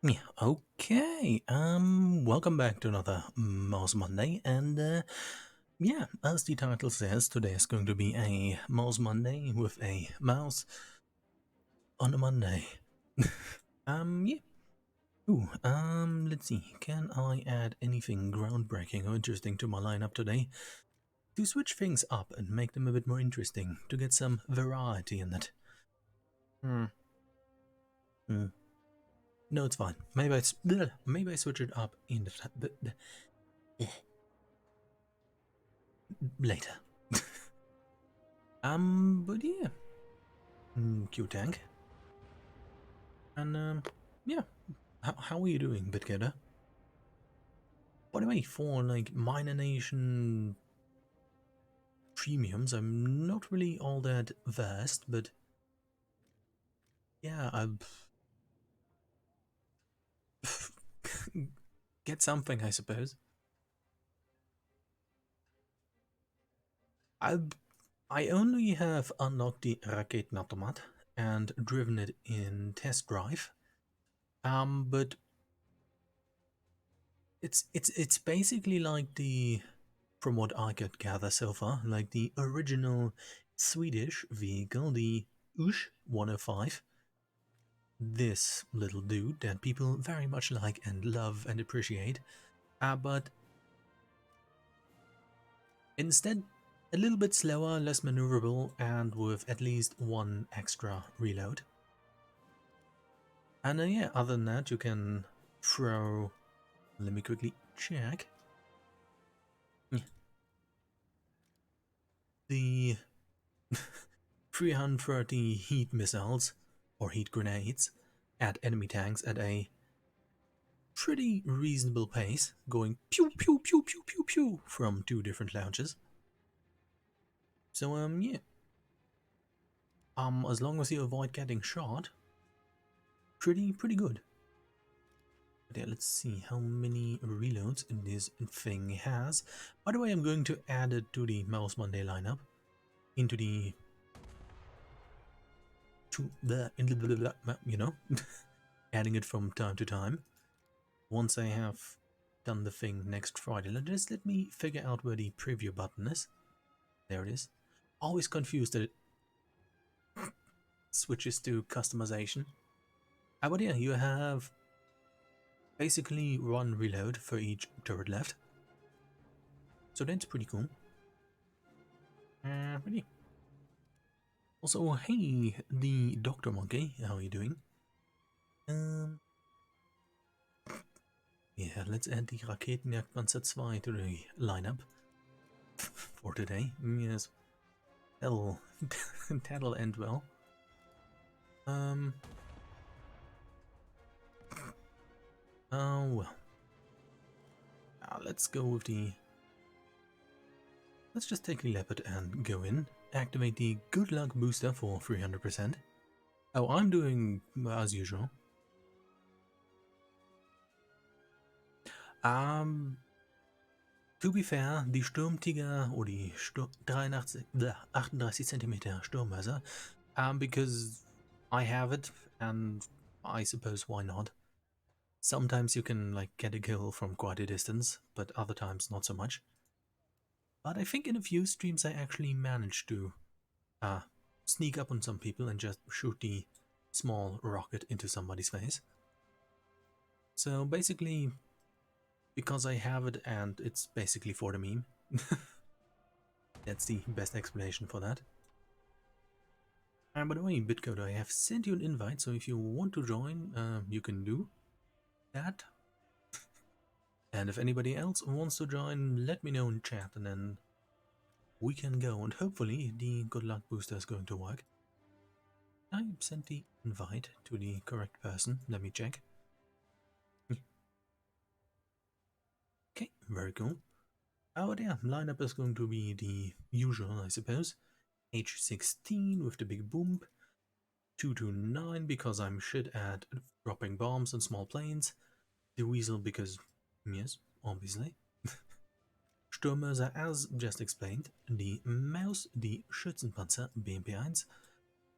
Yeah, okay. Welcome back to another Mouse Monday, and yeah, as the title says, today is going to be a Mouse Monday with a mouse on a Monday. Yeah. Ooh, let's see. Can I add anything groundbreaking or interesting to my lineup today? To switch things up and make them a bit more interesting, to get some variety in it. Hmm. Hmm. No, it's fine. Maybe I switch it up in later. But yeah, Q-Tank. And, yeah, how are you doing, BitGetter? By the way, for, like, Minor Nation premiums, I'm not really all that versed, but yeah, I'll get something, I suppose. I I only have unlocked the Raketenautomat and driven it in test drive. But it's basically like from what I could gather so far, like the original Swedish vehicle, the Ush 105. This little dude that people very much like and love and appreciate, but instead a little bit slower, less maneuverable, and with at least one extra reload. And yeah, other than that, you can throw. Let me quickly check. The 330 heat missiles or heat grenades at enemy tanks at a pretty reasonable pace, going pew pew pew pew pew pew from two different launches. So yeah, as long as you avoid getting shot, pretty good. But yeah, let's see how many reloads this thing has. By the way, I'm going to add it to the Mouse Monday lineup, into the you know, adding it from time to time. Once I have done the thing next Friday, let me figure out where the preview button is. There it is. Always confused that it switches to customization. But yeah, you have basically one reload for each turret left. So that's pretty cool. But yeah. Also, hey, the Doctor Monkey, how are you doing? Um, yeah, let's add the Raketenjagdpanzer 2 to the lineup for today. Yes, that'll, that'll end well. Oh well. Let's go with the. Let's just take a leopard and go in. Activate the good luck booster for 300%. Oh, I'm doing as usual. To be fair, die Sturmtiger oder die 38 cm Sturmmörser, because I have it and I suppose why not. Sometimes you can like get a kill from quite a distance, but other times not so much. But I think in a few streams I actually managed to uh, sneak up on some people and just shoot the small rocket into somebody's face. So basically, because I have it and it's basically for the meme. That's the best explanation for that. And by the way, Bitcode, I have sent you an invite, so if you want to join, you can do that. And if anybody else wants to join, let me know in chat and then we can go, and hopefully the good luck booster is going to work. I sent the invite to the correct person. Let me check. Okay, very cool. Oh yeah, lineup is going to be the usual, I suppose. H16 with the big boom. 229 because I'm shit at dropping bombs on small planes. The Weasel because, yes, obviously. Sturmmörser as just explained. The Maus, the Schützenpanzer BMP1.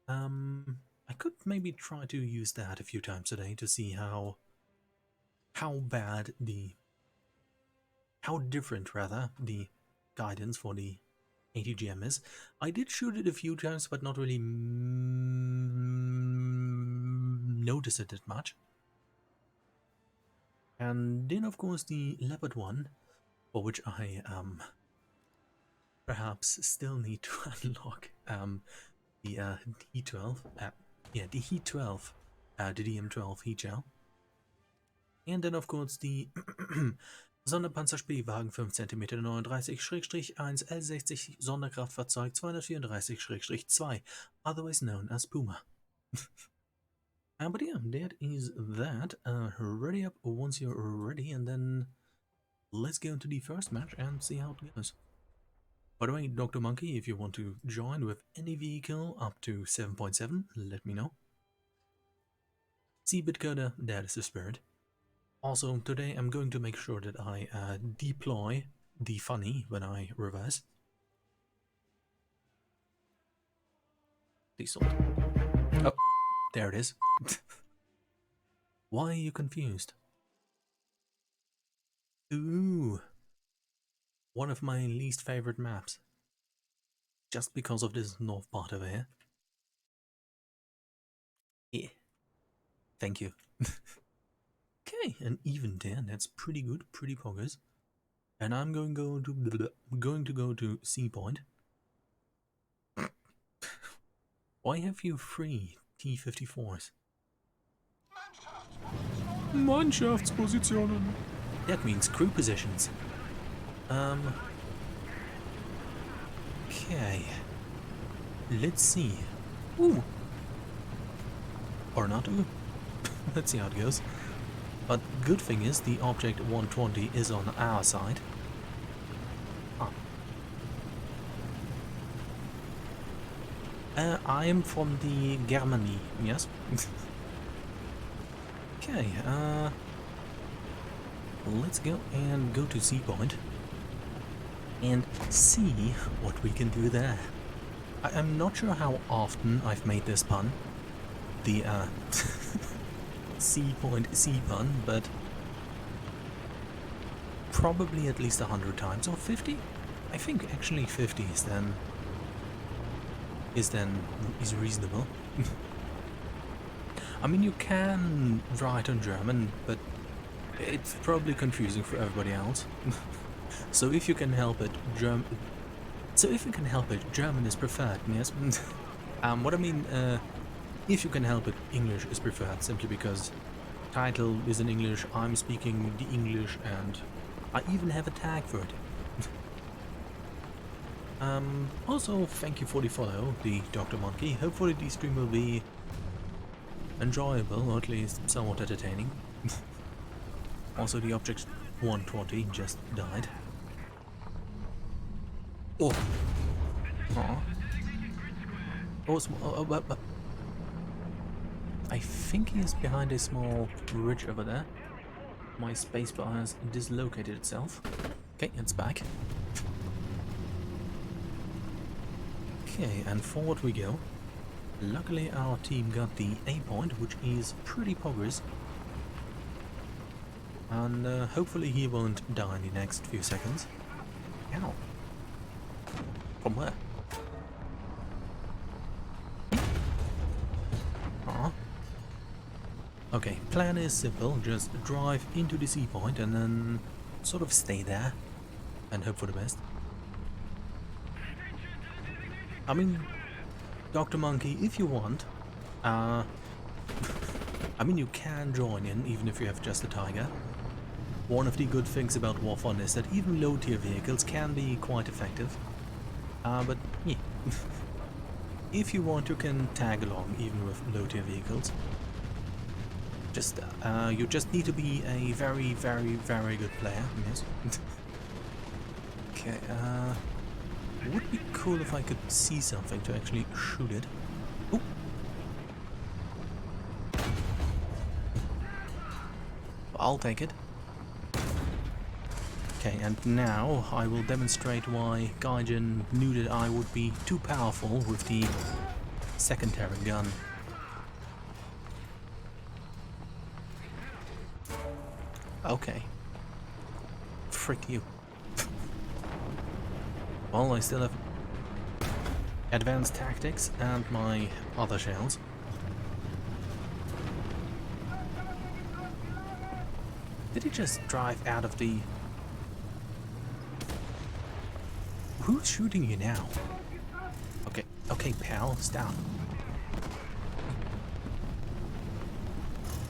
I could maybe try to use that a few times today to see how how different rather the guidance for the ATGM is. I did shoot it a few times, but not really notice it that much. And then of course the Leopard one, for which I perhaps still need to unlock the D12, the Heat 12, the DM12 Heat Gel. And then of course the Sonderpanzer-Spähwagen 5 cm 39-1 L60 Sonderkraftfahrzeug 234-2, otherwise known as Puma. But yeah, that is that. Ready up once you're ready, and then let's go into the first match and see how it goes. By the way, Dr. Monkey, if you want to join with any vehicle up to 7.7, let me know. C-bit coder, that is the spirit. Also, today I'm going to make sure that I deploy the funny when I reverse. Please don't. Oh, there it is. Why are you confused? Ooh. One of my least favorite maps. Just because of this north part over here. Yeah. Thank you. Okay, an even 10. That's pretty good, pretty poggers. And I'm going to go to C point. Why have you 3 T-54s? Mannschaftspositionen. That means crew positions. Okay. Let's see. Ooh. Or not. Ooh. Let's see how it goes. But good thing is the object 120 is on our side. I am from the Germany, yes? Okay, let's go and go to C point and see what we can do there. I'm not sure how often I've made this pun, the C point C pun, but probably at least 100 times, or 50? I think actually 50 is reasonable. I mean, you can write on German, but it's probably confusing for everybody else. So if you can help it, German is preferred. Yes. What I mean, if you can help it, English is preferred, simply because title is in English. I'm speaking the English, and I even have a tag for it. Also, thank you for the follow, the Dr. Monkey. Hopefully the stream will be enjoyable, or at least somewhat entertaining. Also, the object 120 just died. Oh! Aww. Oh, I think he is behind a small ridge over there. My spacebar has dislocated itself. Okay, it's back. Okay, and forward we go. Luckily our team got the A point, which is pretty poggers. And hopefully he won't die in the next few seconds. Ow. From where? Aw. Okay, plan is simple. Just drive into the C point and then sort of stay there and hope for the best. I mean, Dr. Monkey, if you want, I mean, you can join in even if you have just a Tiger. One of the good things about War Fun is that even low-tier vehicles can be quite effective. But yeah, if you want, you can tag along even with low-tier vehicles. Just you just need to be a very, very, very good player. Yes. Okay. Would be cool if I could see something to actually shoot it. Ooh. I'll take it. Okay, and now I will demonstrate why Gaijin knew that I would be too powerful with the secondary gun. Okay. Frick you. Well, I still have advanced tactics and my other shells. Did he just drive out of the... Who's shooting you now? Okay, okay, pal, stop.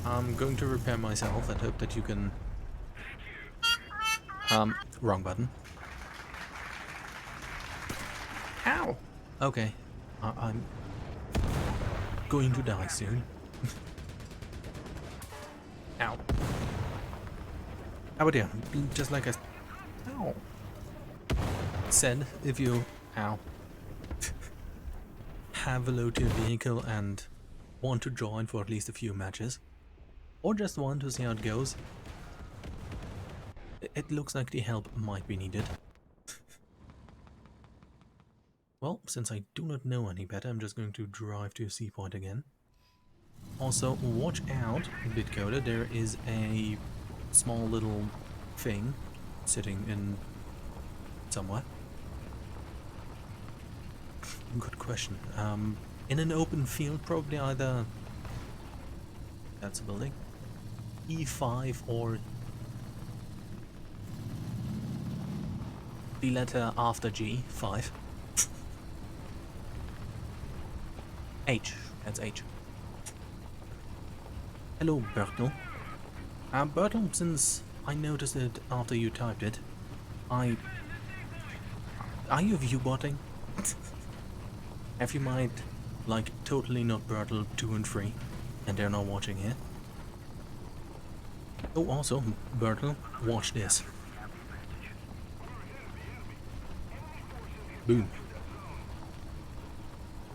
I'm going to repair myself and hope that you can... wrong button. Ow! Okay, I'm going to die soon. Ow. Oh dear, just like I said, if you have a load to your vehicle and want to join for at least a few matches, or just want to see how it goes, it looks like the help might be needed. Well, since I do not know any better, I'm just going to drive to a sea point again. Also, watch out, Bitcoder, there is a small little thing sitting in somewhere. Good question. In an open field, probably either... That's a building. E5 or... the letter after G, 5. H, that's H. Hello, Bertel. Bertel, since I noticed it after you typed it, are you view-botting? Have you mind, like, totally not Bertel 2 and 3, and they're not watching here? Oh, also, Bertel, watch this. Boom.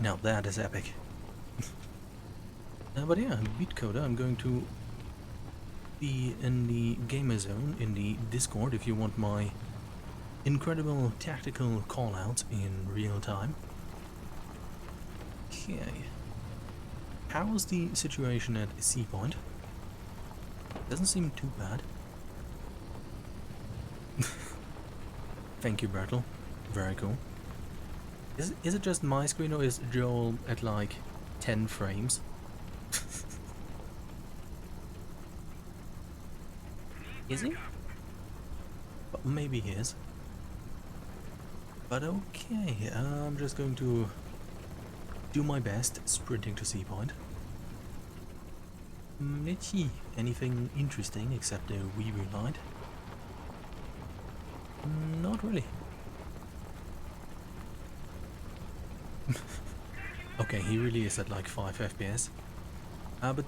Now that is epic. But yeah, Beatcoder, I'm going to be in the gamer zone in the Discord if you want my incredible tactical callouts in real time. Okay. How's the situation at Sea Point? Doesn't seem too bad. Thank you, Bertel. Very cool. Is it just my screen or is Joel at like 10 frames? Is he? But maybe he is. But okay, I'm just going to do my best sprinting to Sea Point. Let's see, anything interesting except a wee light? Not really. Okay, he really is at like 5 FPS. But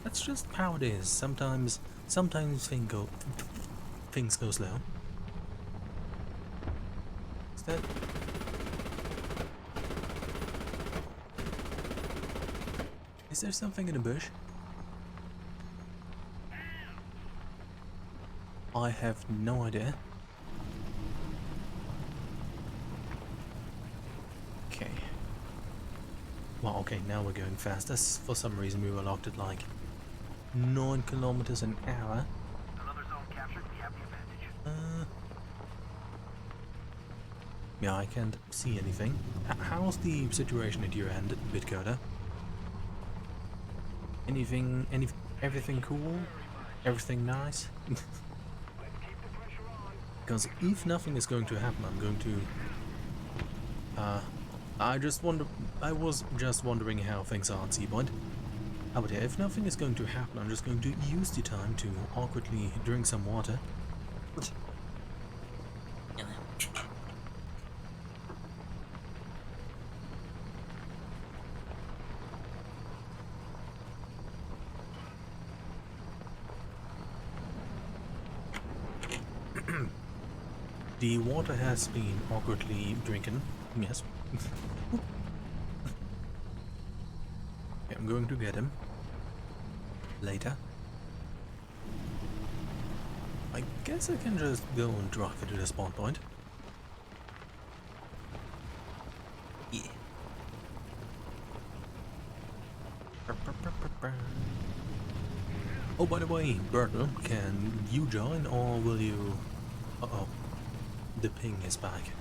that's just how it is. Sometimes things go slow. Is that... Is there something in the bush? I have no idea. Okay. Well, okay, now we're going faster. For some reason we were locked at like 9 kilometers an hour. Another zone captured. We have the advantage. Yeah, I can't see anything. How's the situation at your end, Bitcoder? Everything cool? Everything nice? Because if nothing is going to happen, I'm going to... I was just wondering how things are at Sea Point. But yeah, if nothing is going to happen, I'm just going to use the time to awkwardly drink some water. The water has been awkwardly drinking, yes. Okay, I'm going to get him later. I guess I can just go and drive it to the spawn point. Yeah. Oh, by the way, Bertel, can you join or will you... Uh-oh, the ping is back.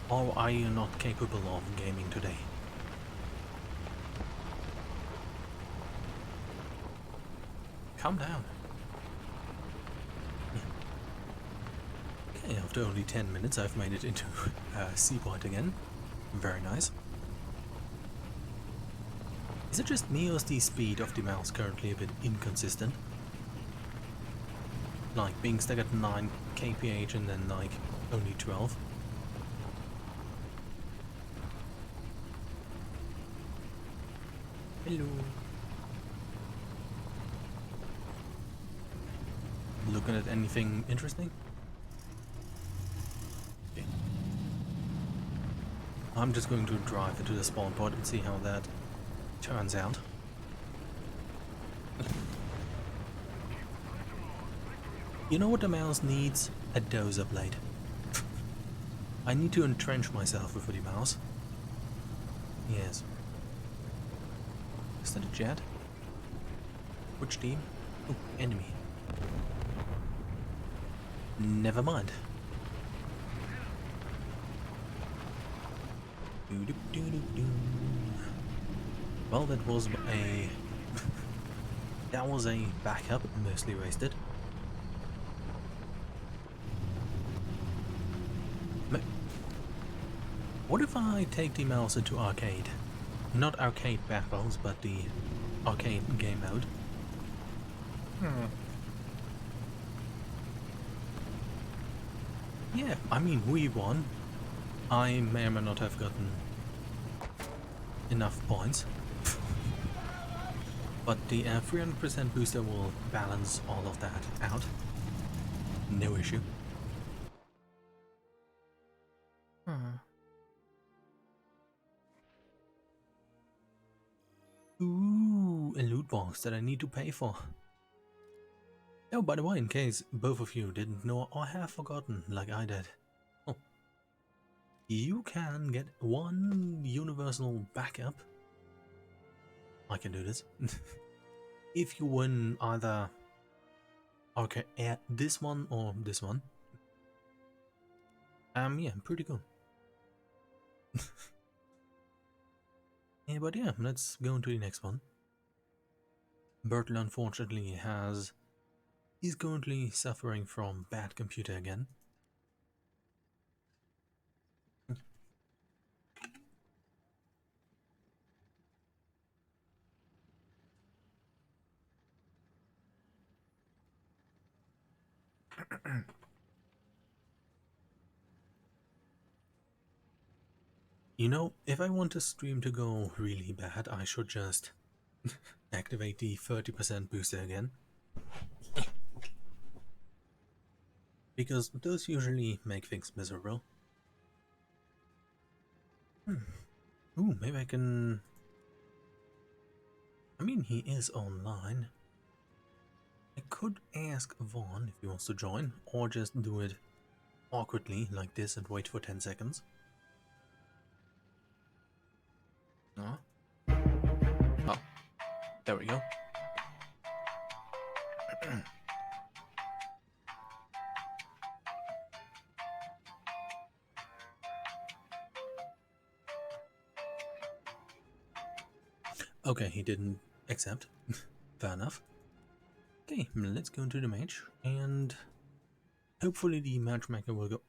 Or are you not capable of gaming today? Calm down. Yeah. Okay, after only 10 minutes I've made it into Seapoint again. Very nice. Is it just me or is the speed of the mouse currently a bit inconsistent? Like being stuck at 9 kph and then like only 12? Hello. Looking at anything interesting? Okay. I'm just going to drive into the spawn pod and see how that turns out. You know what the mouse needs? A dozer blade. I need to entrench myself with the mouse. Yes. Is that a jet? Which team? Oh, enemy. Never mind. Well, that was a... that was a backup, mostly wasted. What if I take the mouse into arcade? Not arcade battles, but the arcade game mode. Yeah, I mean, we won. I may or may not have gotten enough points. But the 300% booster will balance all of that out. No issue. Ooh, a loot box that I need to pay for. Oh, by the way, in case both of you didn't know or have forgotten, like I did. Oh. You can get one universal backup. I can do this. If you win either... okay, this one or this one. Yeah, pretty cool. Yeah, but yeah, let's go into the next one. Bertel unfortunately he's currently suffering from bad computer again. You know, if I want a stream to go really bad, I should just activate the 30% booster again. Because those usually make things miserable. Ooh, maybe I can... I mean, he is online. I could ask Vaughn if he wants to join, or just do it awkwardly like this and wait for 10 seconds. Oh, there we go. Okay, he didn't accept. Fair enough. Okay, let's go into the match, and hopefully the matchmaker will go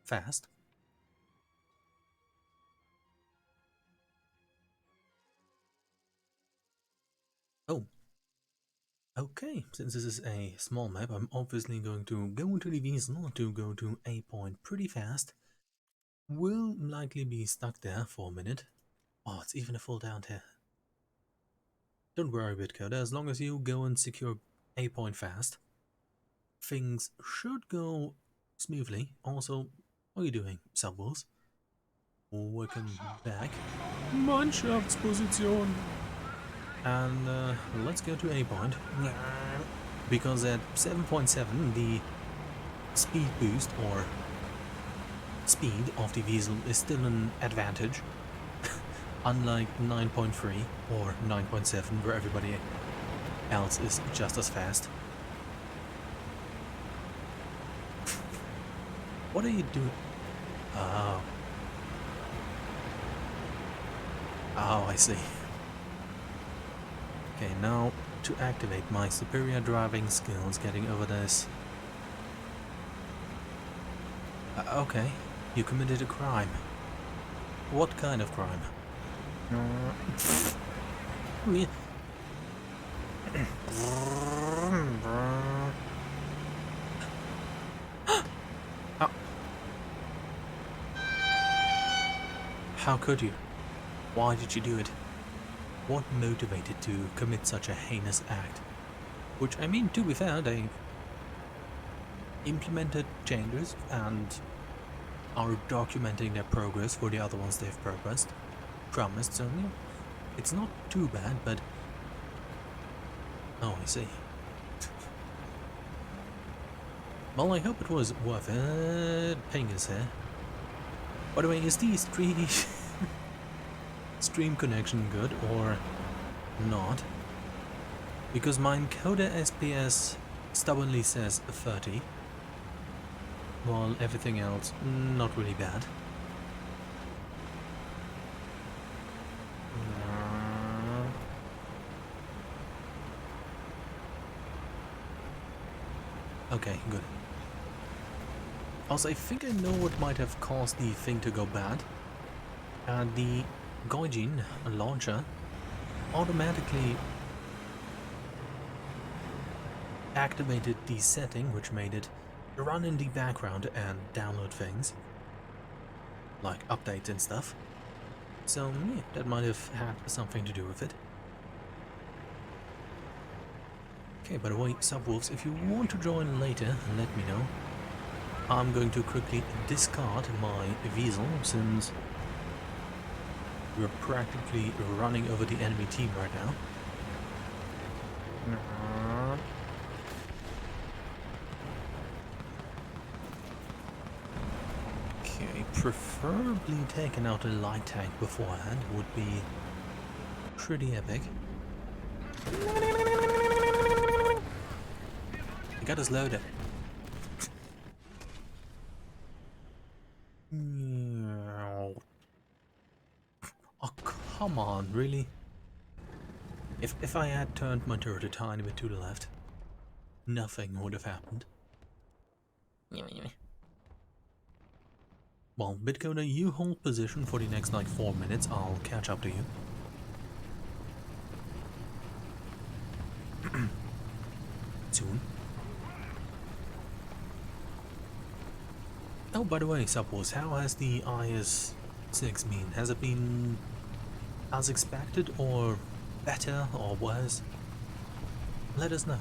fast. Oh. Okay, since this is a small map, I'm obviously going to go into the Wiesel to go to a point pretty fast. Will likely be stuck there for a minute. Oh, it's even a full down here. Don't worry, Bitcoder, as long as you go and secure a point fast, things should go smoothly. Also, what are you doing, Subwolves? Welcome back. Mannschaftsposition! And let's go to a point. Because at 7.7 the speed boost or speed of the Wiesel is still an advantage. Unlike 9.3 or 9.7 where everybody else is just as fast. What are you doing? Oh. Oh, I see. Okay, now to activate my superior driving skills getting over this. Okay, you committed a crime. What kind of crime? How could you? Why did you do it? What motivated to commit such a heinous act? Which, I mean, to be fair, they implemented changes and are documenting their progress for the other ones they've promised, so yeah, it's not too bad, but... Oh, I see. Well, I hope it was worth it. Ping is here. By the way, is the stream connection good or not? Because my encoder SPS stubbornly says 30, while everything else not really bad. Okay, good. Also, I think I know what might have caused the thing to go bad. The Gaijin launcher automatically activated the setting which made it run in the background and download things like updates and stuff. So yeah, that might have had something to do with it. Okay, by the way, Subwolves, if you want to join later, let me know. I'm going to quickly discard my Weasel since we're practically running over the enemy team right now. Okay, preferably taking out a light tank beforehand would be pretty epic. You got us loaded. Oh, come on, really? If I had turned my turret a tiny bit to the left, nothing would have happened. Well, Bitcoder, you hold position for the next like 4 minutes. I'll catch up to you. Soon. Oh, by the way, Subwolves, how has the IS-6 been? Has it been as expected, or better, or worse? Let us know.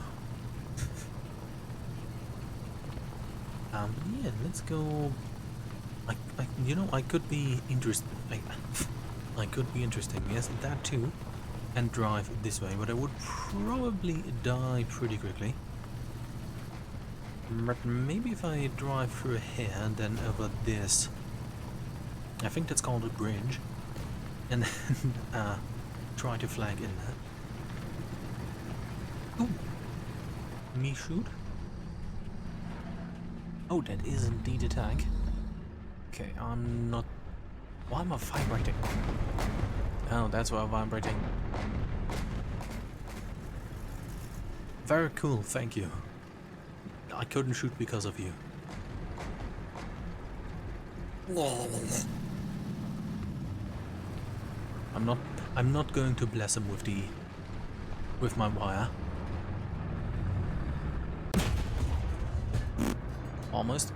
But yeah, let's go. You know, I could be interested. I could be interesting. Yes, that too, and drive this way. But I would probably die pretty quickly. But maybe if I drive through here and then over this, I think that's called a bridge, and then try to flag in there. Oh, me shoot? Oh, that is indeed a tank. Okay, I'm not... Why am I vibrating? Oh, that's why I'm vibrating. Very cool, thank you. I couldn't shoot because of you. I'm not going to bless him with my wire. Almost.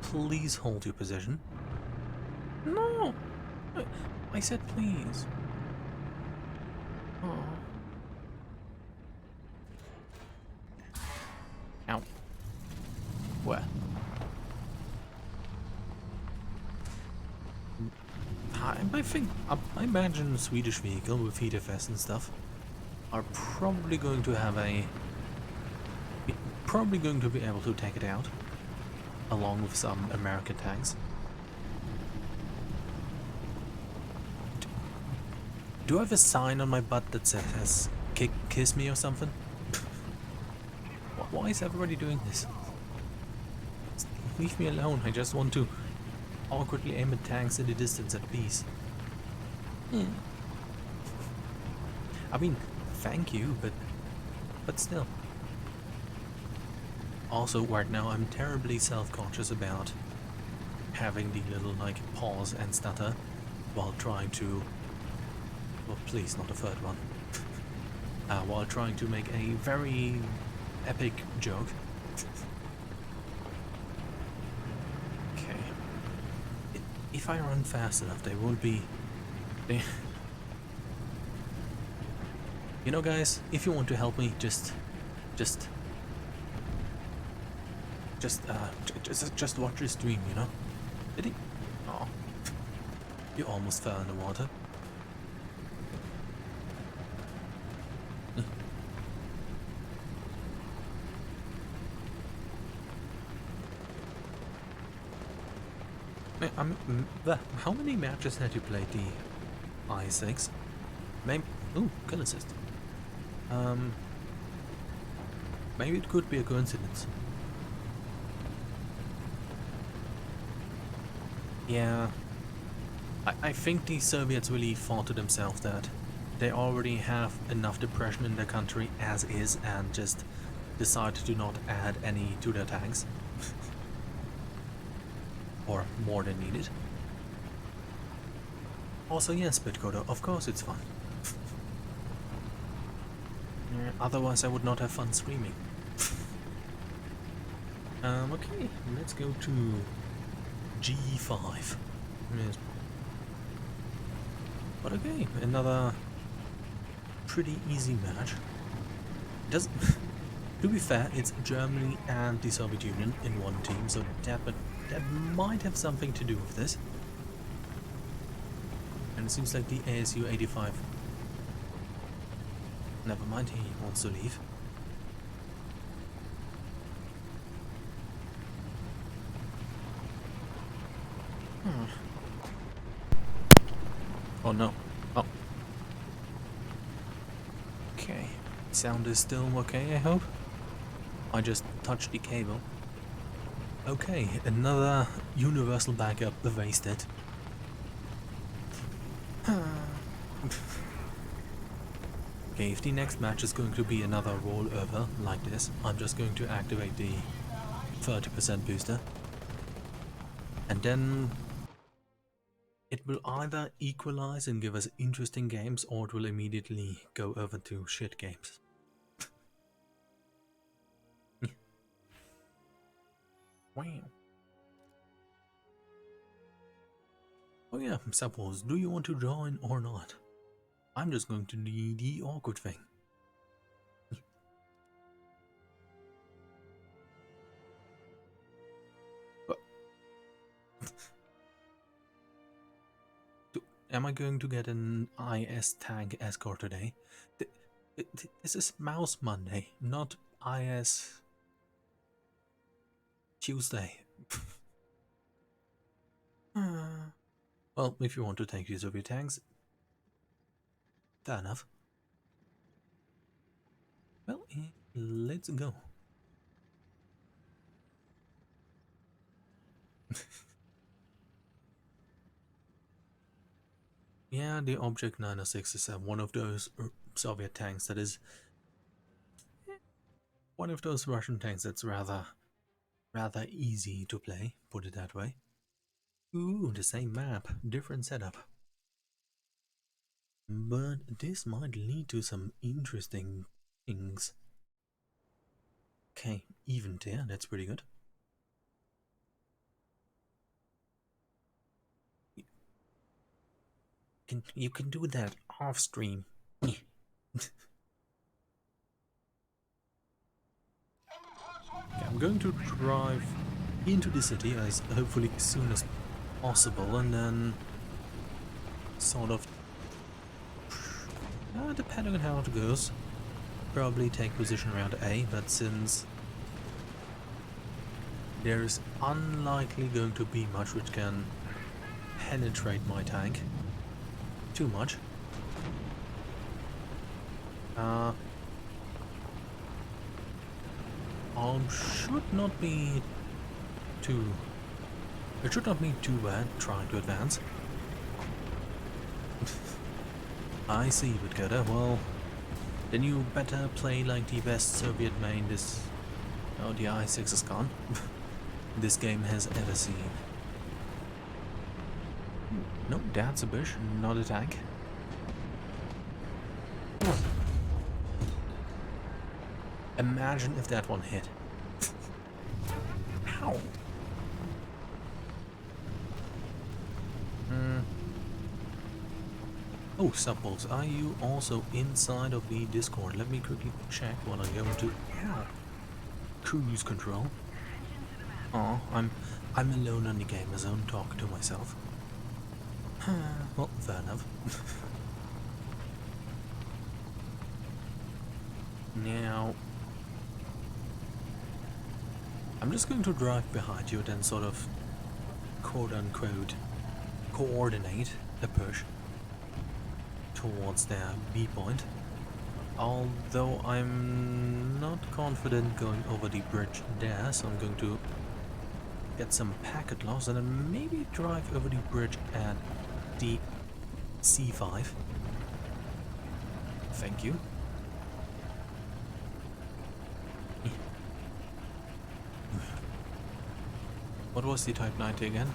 Please hold your position. No! I said please. Oh. Ow. Where? I imagine a Swedish vehicle with heater vests and stuff are probably going to have probably going to be able to take it out, along with some American tanks. Do I have a sign on my butt that says kiss me or something? Why is everybody doing this? Leave me alone, I just want to awkwardly aim at tanks in the distance at peace. I mean, thank you, but still. Also, right now I'm terribly self-conscious about having the little, like, pause and stutter while trying to... Well, please, not a third one. While trying to make a very epic joke. Okay. If I run fast enough, they won't be... You know, guys, if you want to help me, just watch the stream, you know? Did he? Oh. You almost fell in the water. How many matches had you played the I6? Maybe... Ooh, kill assist. Maybe it could be a coincidence. Yeah, I think the Soviets really thought to themselves that they already have enough depression in their country as is and just decided to not add any to their tanks. Or more than needed. Also, yes, Bitcoder, of course it's fun. Otherwise I would not have fun streaming. Okay, let's go to G5. Yes. But okay, another pretty easy match. To be fair, it's Germany and the Soviet Union in one team, so that might have something to do with this. And it seems like the ASU-85... Never mind, he wants to leave. Oh no. Oh. Okay. Sound is still okay, I hope? I just touched the cable. Okay, another universal backup wasted. Okay, if the next match is going to be another rollover like this, I'm just going to activate the 30% booster. And then it will either equalize and give us interesting games, or it will immediately go over to shit games. Wow. Oh yeah, suppose, do you want to join or not? I'm just going to do the awkward thing. Am I going to get an IS tank escort today? This is Mouse Monday, not IS Tuesday. Well, if you want to take use of your tanks, fair enough. Well, let's go. Yeah, the Object 906 is one of those Soviet tanks that is one of those Russian tanks that's rather easy to play, put it that way. Ooh, the same map, different setup. But this might lead to some interesting things. Okay, even tier, that's pretty good. You can do that off stream. I'm going to drive into the city as hopefully soon as possible, and then sort of, depending on how it goes, probably take position around A, but since there's unlikely going to be much which can penetrate my tank too much, Uh, should not be too. It should not be too bad trying to advance. I see, Vidgoda. Well, then you better play like the best Soviet main this. Oh, the I-6 is gone. This game has ever seen. No, that's a bush, not a tank. Imagine if that one hit. Ow! Oh, Subbolts, are you also inside of the Discord? Let me quickly check while I'm going to cruise control. Oh, I'm alone on the gamer zone talking to myself. Well, fair enough. Now, I'm just going to drive behind you, then sort of quote-unquote coordinate a push towards their B point. Although I'm not confident going over the bridge there, so I'm going to get some packet loss and then maybe drive over the bridge at the C5. Thank you. What was the Type 90 again?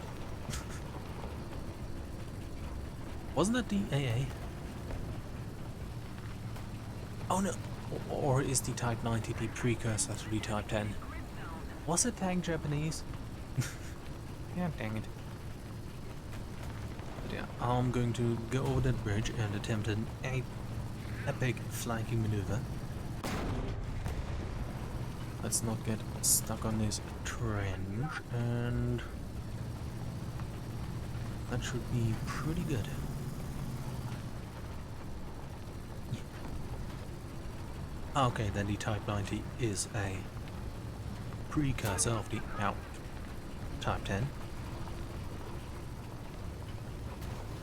Wasn't it the AA? Oh no! Or is the Type 90 the precursor to the Type 10? Was it tank Japanese? Yeah, dang it. But yeah, I'm going to go over that bridge and attempt an epic flanking maneuver. Let's not get stuck on this trench, and that should be pretty good. Okay, then the Type 90 is a precursor of the Type 10.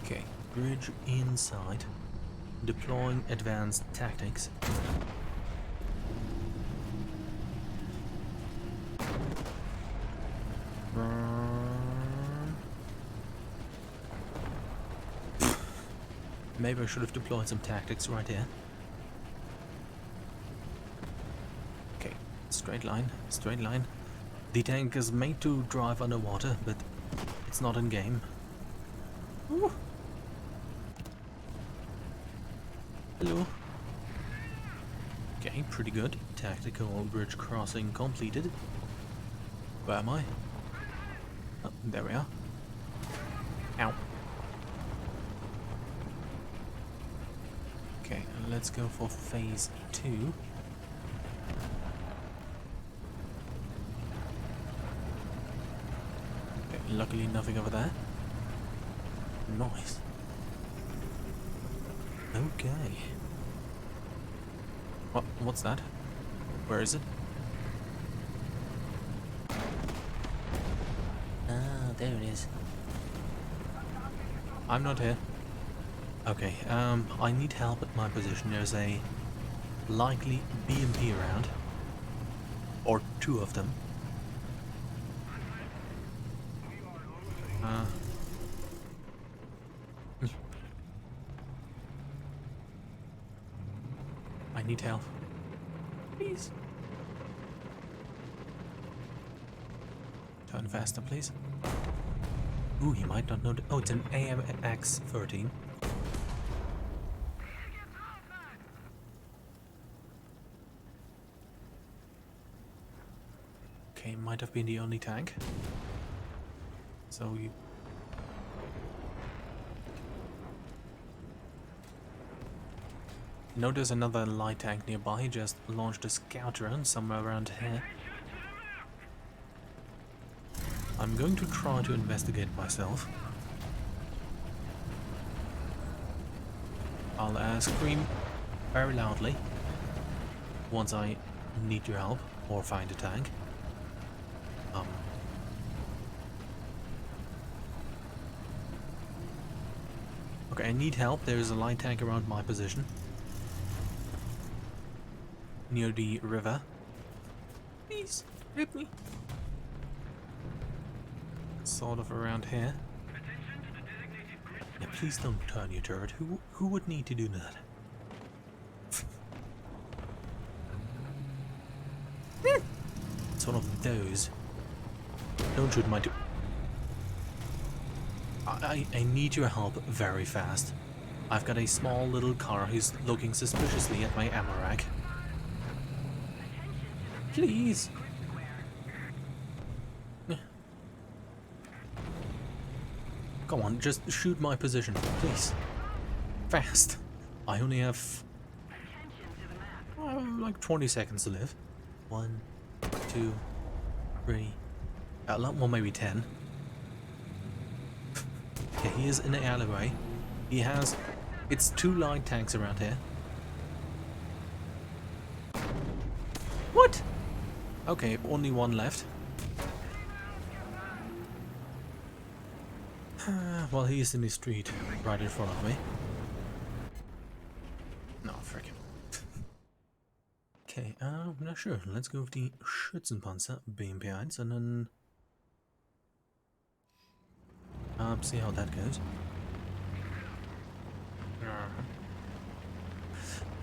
Okay, bridge inside, deploying advanced tactics. Maybe I should have deployed some tactics right here. Okay, straight line, straight line. The tank is made to drive underwater, but it's not in game. Ooh. Hello. Okay, pretty good. Tactical bridge crossing completed. Where am I? Oh, there we are. Ow. Okay, let's go for phase 2. Okay, luckily nothing over there. Nice. Okay. What's that? Where is it? Ah, there it is. I'm not here. Okay, I need help at my position. There's a likely BMP around. Or 2 of them. I need help. Please. Turn faster, please. Ooh, he might not know. Oh, it's an AMX-13. Okay, might have been the only tank. So you... No, there's another light tank nearby. He just launched a scout drone somewhere around here. I'm going to try to investigate myself. I'll scream very loudly once I need your help or find a tank. Okay, I need help. There is a light tank around my position. near the river. Please, help me. Sort of around here. Yeah, please don't turn your turret. Who would need to do that? It's one of those. Don't shoot my I need your help very fast. I've got a small little car who's looking suspiciously at my ammo rack. Please. Come on, just shoot my position, please. Fast. I only have like 20 seconds to live. 1, 2, 3. A lot more, maybe 10. Okay, he is in the alleyway. He has... It's 2 light tanks around here. What? Okay, only 1 left. Well, he is in the street, right in front of me. No, frickin'. Okay, na sure. Let's go with the Schützenpanzer BMP1 and then see how that goes.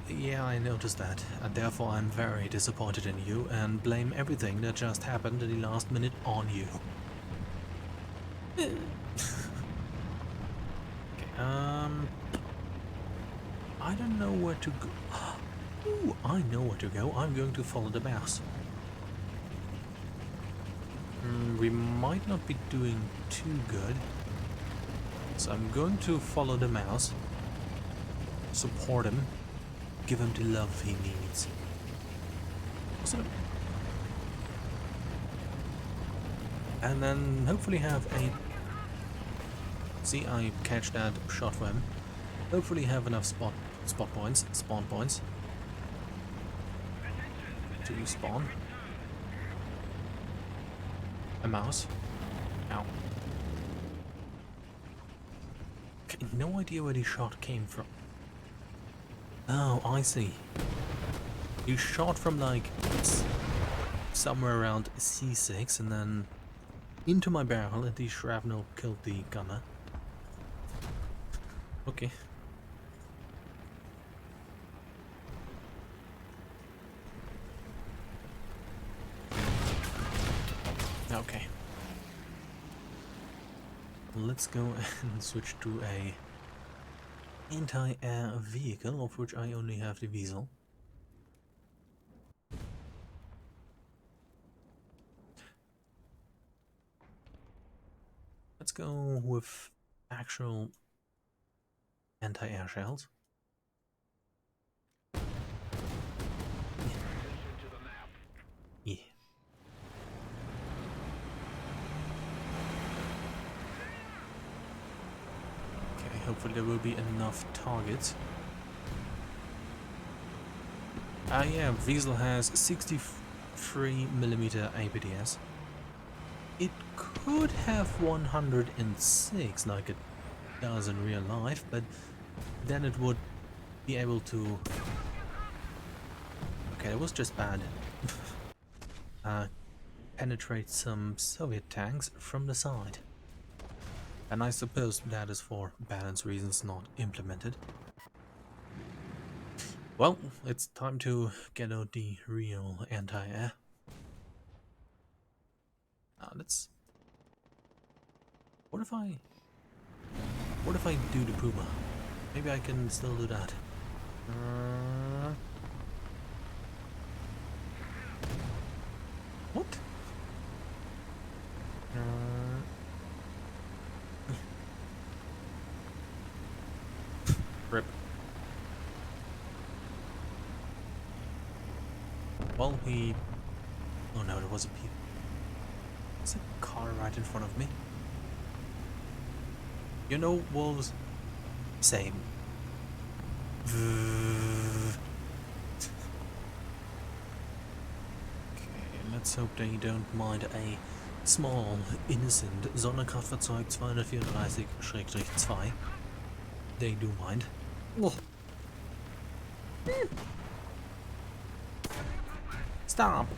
Yeah, I noticed that, and therefore I'm very disappointed in you and blame everything that just happened in the last minute on you. Okay, I don't know where to go. Ooh, I know where to go. I'm going to follow the mouse. We might not be doing too good. So I'm going to follow the mouse. Support him. Give him the love he needs. So, and then hopefully have a... See, I catch that shot for him. Hopefully have enough spawn points to spawn a mouse. Ow. Okay, no idea where the shot came from. Oh, I see. You shot from like somewhere around C6 and then into my barrel and the shrapnel killed the gunner. Okay. Okay. Let's go and switch to a anti-air vehicle, of which I only have the Weasel. Let's go with actual anti-air shells. Yeah. Okay, hopefully there will be enough targets. Yeah, Weasel has 63mm APDS. It could have 106 like it does in real life, but then it would be able to... Okay, it was just bad. Penetrate some Soviet tanks from the side. And I suppose that is for balance reasons not implemented. Well, it's time to get out the real anti-air. Let's... What if I do the Puma? Maybe I can still do that. What? Rip. Well, he... Oh no, there was a peep. There's a car right in front of me. You know, wolves... Same. Okay, let's hope they don't mind a small, innocent Sonderkraftfahrzeug 234-2. They do mind. Oh. stop.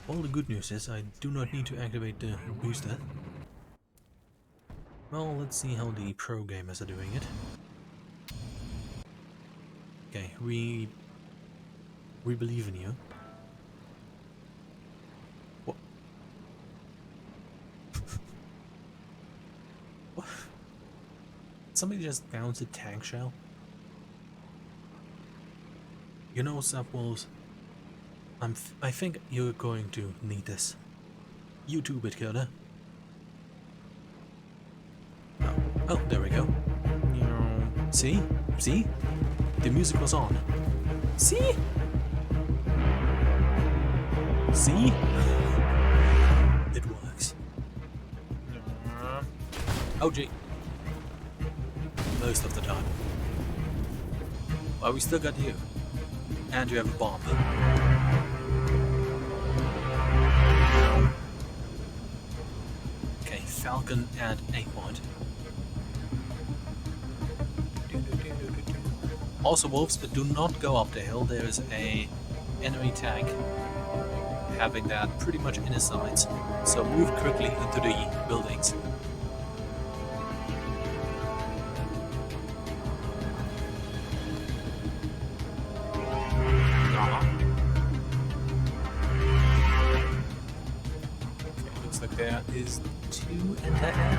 Well, the good news is I do not need to activate the booster. Well, let's see how the pro gamers are doing it. Okay, we believe in you. What? What? Somebody just bounced a tank shell? You know, Subwolves, I think you're going to need this. You too, Bitcoder. Oh, oh, there we go. See? See? The music was on. See? See? It works. Oh gee. Most of the time. Well, we still got you. And you have a bomb. Okay, Falcon at A point. Also, wolves, do not go up the hill. There is a enemy tank having that pretty much in his sights. So move quickly into the buildings. Okay, looks like there is 2 anti-air.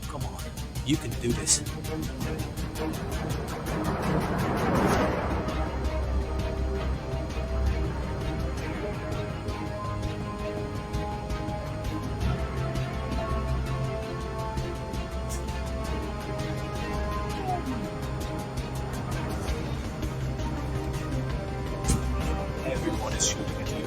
Come on, you can do this. Everyone is shooting at you.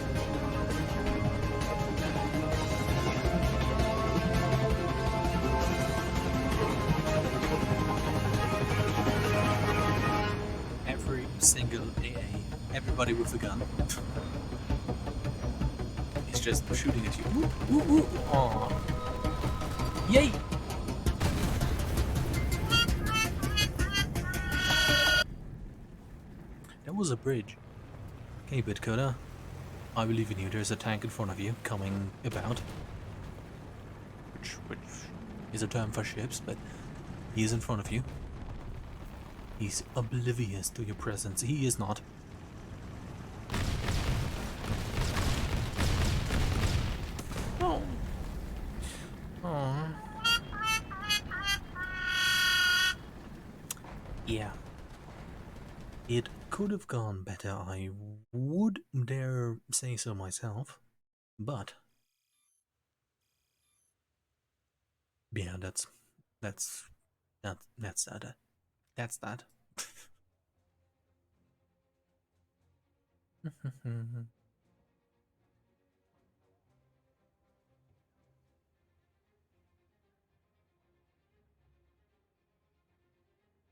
Every single AA, everybody with a gun, is just shooting at you. Woo, woo, woo. Aww. Yay! That was a bridge. Okay, Bitcoder, I believe in you. There's a tank in front of you coming about. Which is a term for ships, but he is in front of you. He's oblivious to your presence. He is not. Oh. Oh. Yeah. It could have gone better, I would dare say so myself, but yeah, that's that. That's that.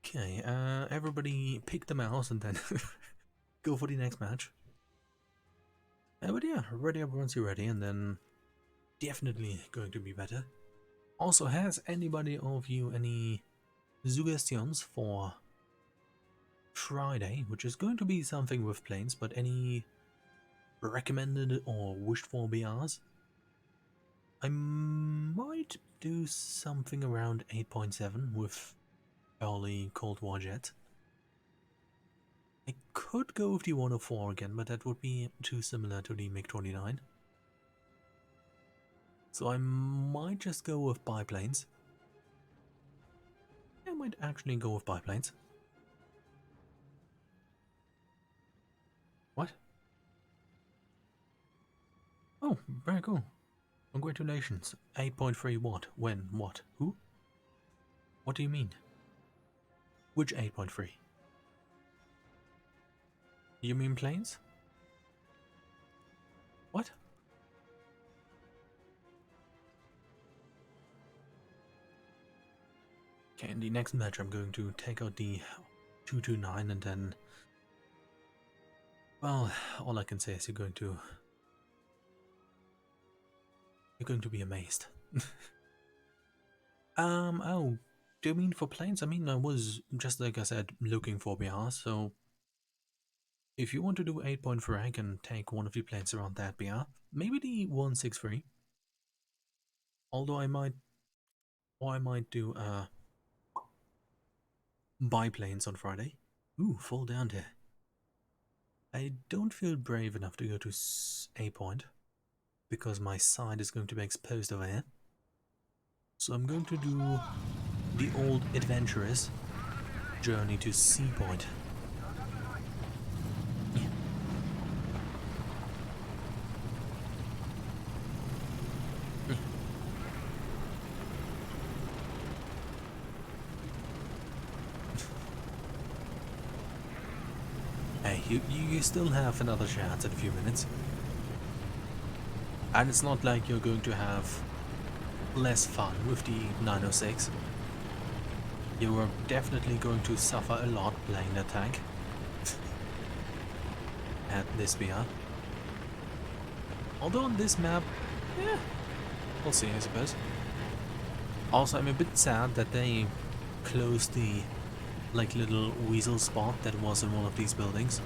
Okay, everybody pick the mouse and then go for the next match. But yeah, ready up once you're ready, and then definitely going to be better. Also, has anybody of you any suggestions for Friday, which is going to be something with planes, but any recommended or wished for BRs? I might do something around 8.7 with early Cold War jet. I could go with the 104 again, but that would be too similar to the MiG-29. So I might just go with biplanes. I might actually go with biplanes. What? Oh, very cool. Congratulations. 8.3 what? When? What? Who? What do you mean? Which 8.3? You mean planes? What? Okay, in the next match I'm going to take out the 229 and then... Well, all I can say is you're going to You're going to be amazed. Oh, do you mean for planes? I mean, I was, just like I said, looking for BR, so if you want to do 8.4, I can take one of the planes around that BR. Maybe the 163. Although I might do biplanes on Friday. Ooh, fall down there. I don't feel brave enough to go to A point because my side is going to be exposed over here. So I'm going to do the old adventurous journey to C point. Hey, you still have another chance in a few minutes. And it's not like you're going to have less fun with the 906. You are definitely going to suffer a lot playing that tank at this BR. Although on this map, yeah, we'll see, I suppose. Also, I'm a bit sad that they closed the little weasel spot that was in one of these buildings.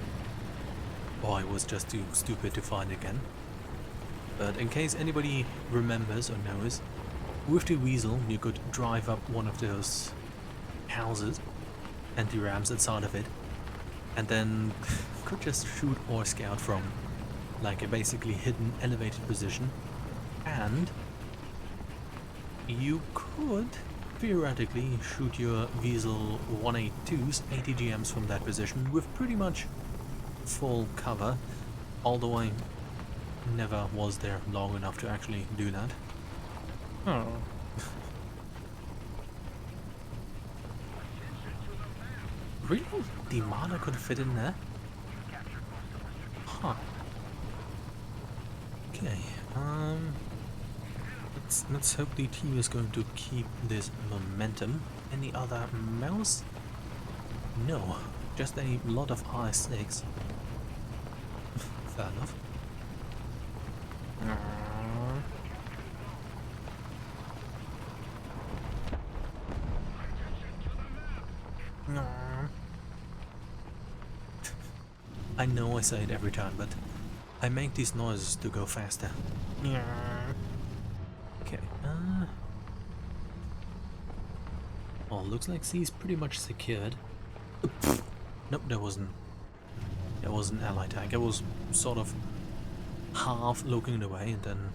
Or I was just too stupid to find again. But in case anybody remembers or knows, with the weasel you could drive up one of those houses and the rams inside of it, and then could just shoot or scout from like a basically hidden elevated position, and you could theoretically shoot your Weasel 182s 80 GMs from that position with pretty much full cover, although I never was there long enough to actually do that. Oh. Really? The mana could fit in there? Huh. Okay, let's hope the team is going to keep this momentum. Any other mouse? No, just a lot of R6. Fair enough. I know I say it every time, but I make these noises to go faster. Okay. Oh, looks like C is pretty much secured. Nope, that wasn't ally tank. I was sort of half looking away, and then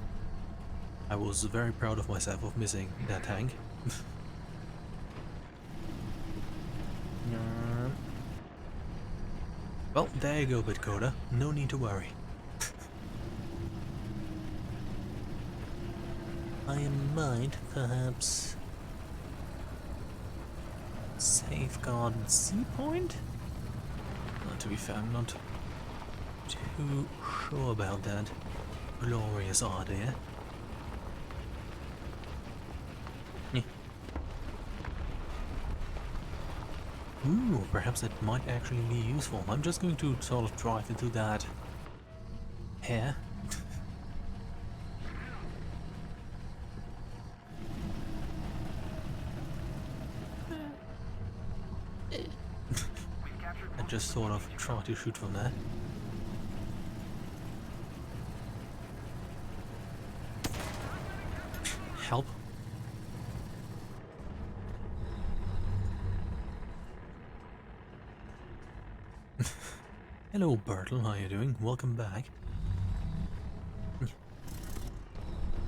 I was very proud of myself of missing that tank. Well, there you go, Bitcoda. No need to worry. I might perhaps safeguard C point? To be fair, I'm not too sure about that glorious idea. Ooh, perhaps that might actually be useful. I'm just going to sort of drive into that here. And just sort of try to shoot from there. Help. Hello, Bertel, how are you doing? Welcome back.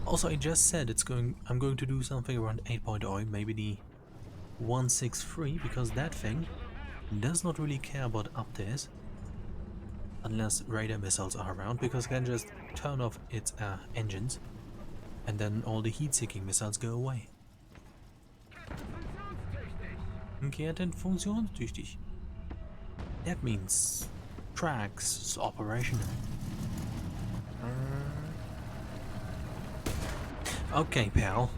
Also, I just said I'm going to do something around 8.0, maybe the 163, because that thing does not really care about updates unless radar missiles are around, because it can just turn off its engines and then all the heat-seeking missiles go away. Geehrten funktionstüchtig. That means tracks operational. Okay, pal.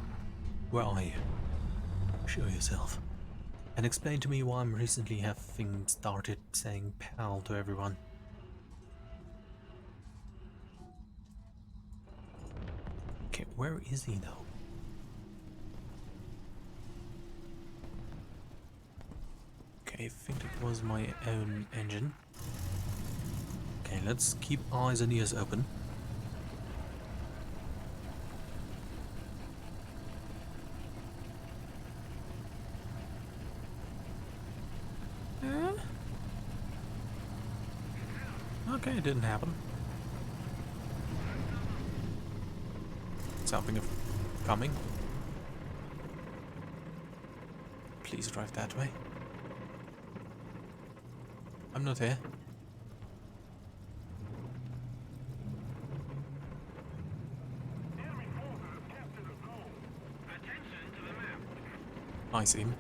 Where are you? Show yourself. And explain to me why I'm recently having started saying pal to everyone. Okay, Where is he though? Okay, I think it was my own engine. Okay, let's keep eyes and ears open. Okay, it didn't happen. Something coming. Please drive that way. I'm not here. I see him.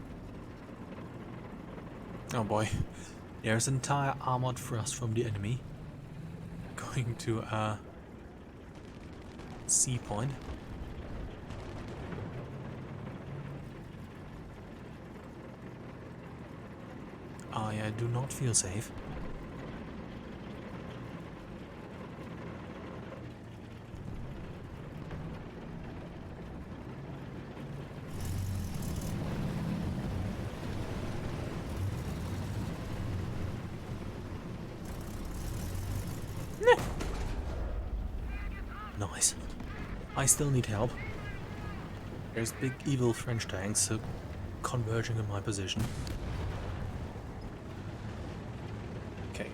Oh boy. There's an entire armored thrust from the enemy. Going to a C point. I do not feel safe. Nice. I still need help. There's big evil French tanks converging in my position. Okay,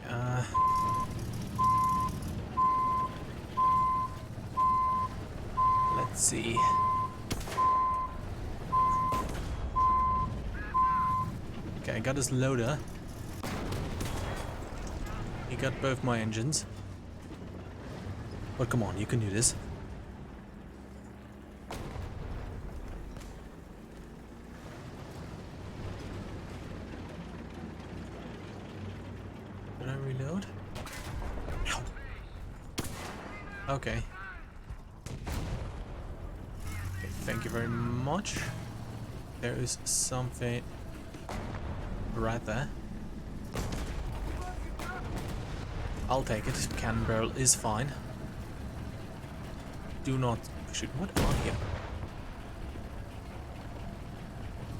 let's see. Okay, I got his loader. He got both my engines. But come on, you can do this. Did I reload? Ow. Okay. Okay, thank you very much. There is something right there. I'll take it. Cannon barrel is fine. Do not shoot. What am I here?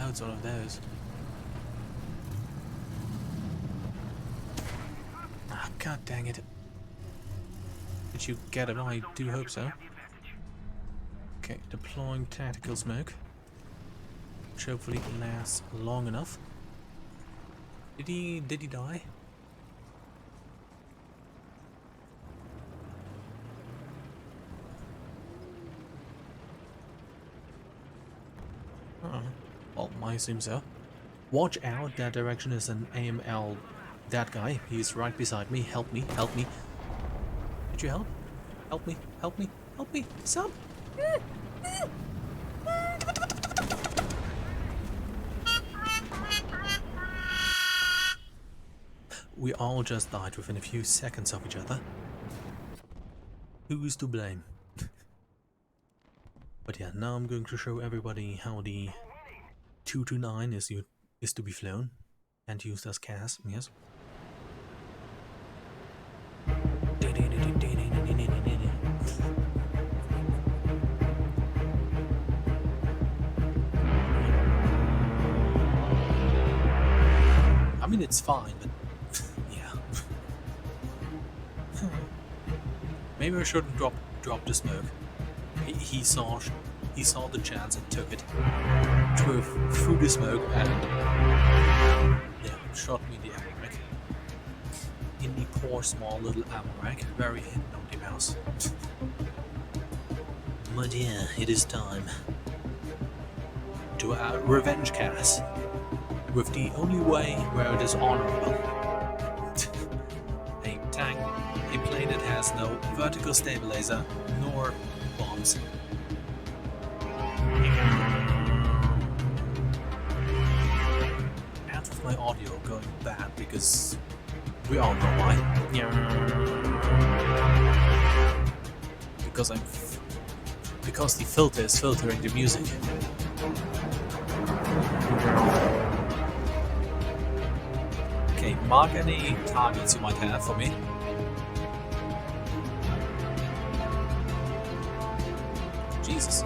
Oh, it's one of those. Ah, god dang it. Did you get it? I do hope so. Okay, deploying tactical smoke. Which hopefully lasts long enough. Did he die? Well, I assume so. Watch out, that direction is an AML. That guy, he's right beside me. Help me, help me. Did you help? Help me, help me, help me. Sub! We all just died within a few seconds of each other. Who's to blame? But yeah, now I'm going to show everybody how the 229 is to be flown and used as CAS, yes. I mean, it's fine, but yeah. Maybe I shouldn't drop the smoke. He saw the chance and took it. Drove through the smoke and yeah, shot me in the ammo rack. In the poor small little ammo rack. Very naughty mouse. But yeah, it is time to revenge CAS with the only way where it is honorable. A plane that has no vertical stabilizer nor bombs. And with my audio going bad because we all know why. Because the filter is filtering the music. Okay, mark any targets you might have for me. Jesus.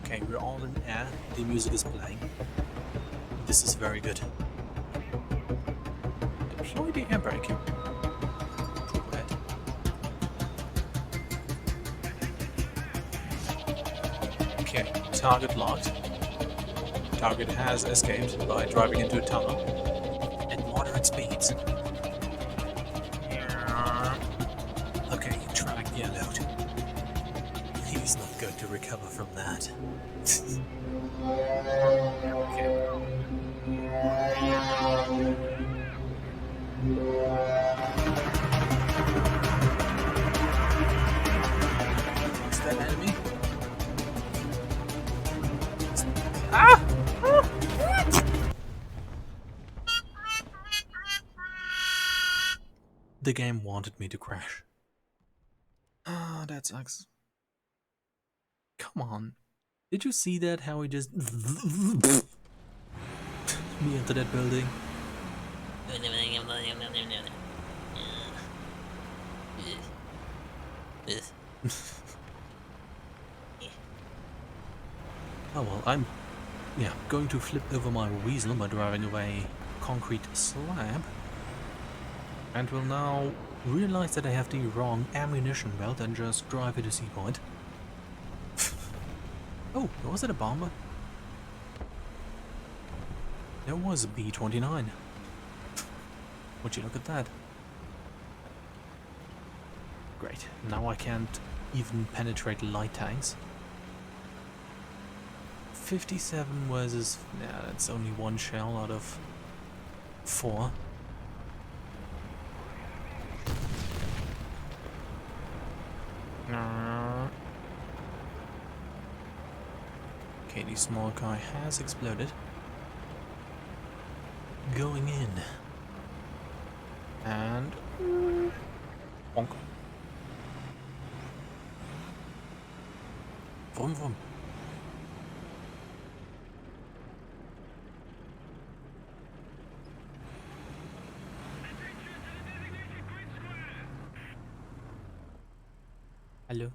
Okay, we're all in air. The music is playing. This is very good. Deploy the air brake. Right. Okay, target locked. Target has escaped by driving into a tunnel at moderate speeds. Okay, track yellowed. He's not going to recover from that. Okay. Is that enemy? Ah! The game wanted me to crash. Ah, that sucks. Come on. Did you see that? How he just me into that building? Oh well, I'm going to flip over my weasel by driving away concrete slab. And will now realize that I have the wrong ammunition belt and just drive it to sea point. Oh, was it a bomber? There was a B-29. Would you look at that? Great, now I can't even penetrate light tanks. 57 versus... yeah, that's only one shell out of 4. Okay, the small car has exploded. Going in. And... bonk. Vroom vroom. Hello.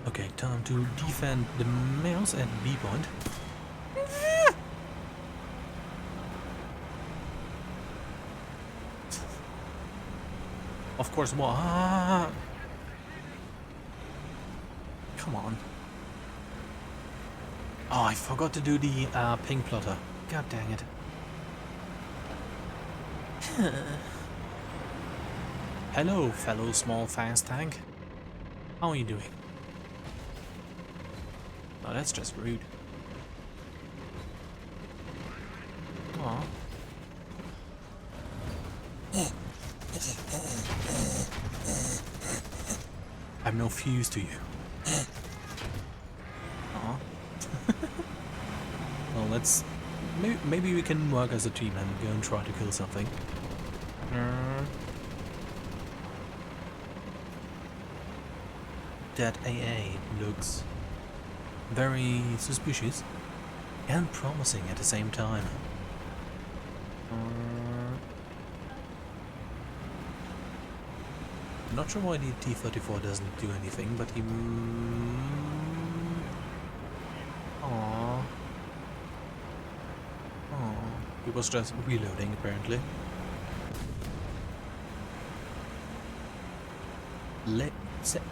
Okay, time to defend the mouse at B point. Of course, what? Come on. Oh, I forgot to do the ping plotter. God dang it. Hello, fellow small fast tank. How are you doing? Oh, that's just rude. Aw. I'm no fuse to you. Aw. Well, let's... Maybe we can work as a team and go and try to kill something. That AA looks very suspicious and promising at the same time. Not sure why the T-34 doesn't do anything, but he... Aww. He was just reloading, apparently.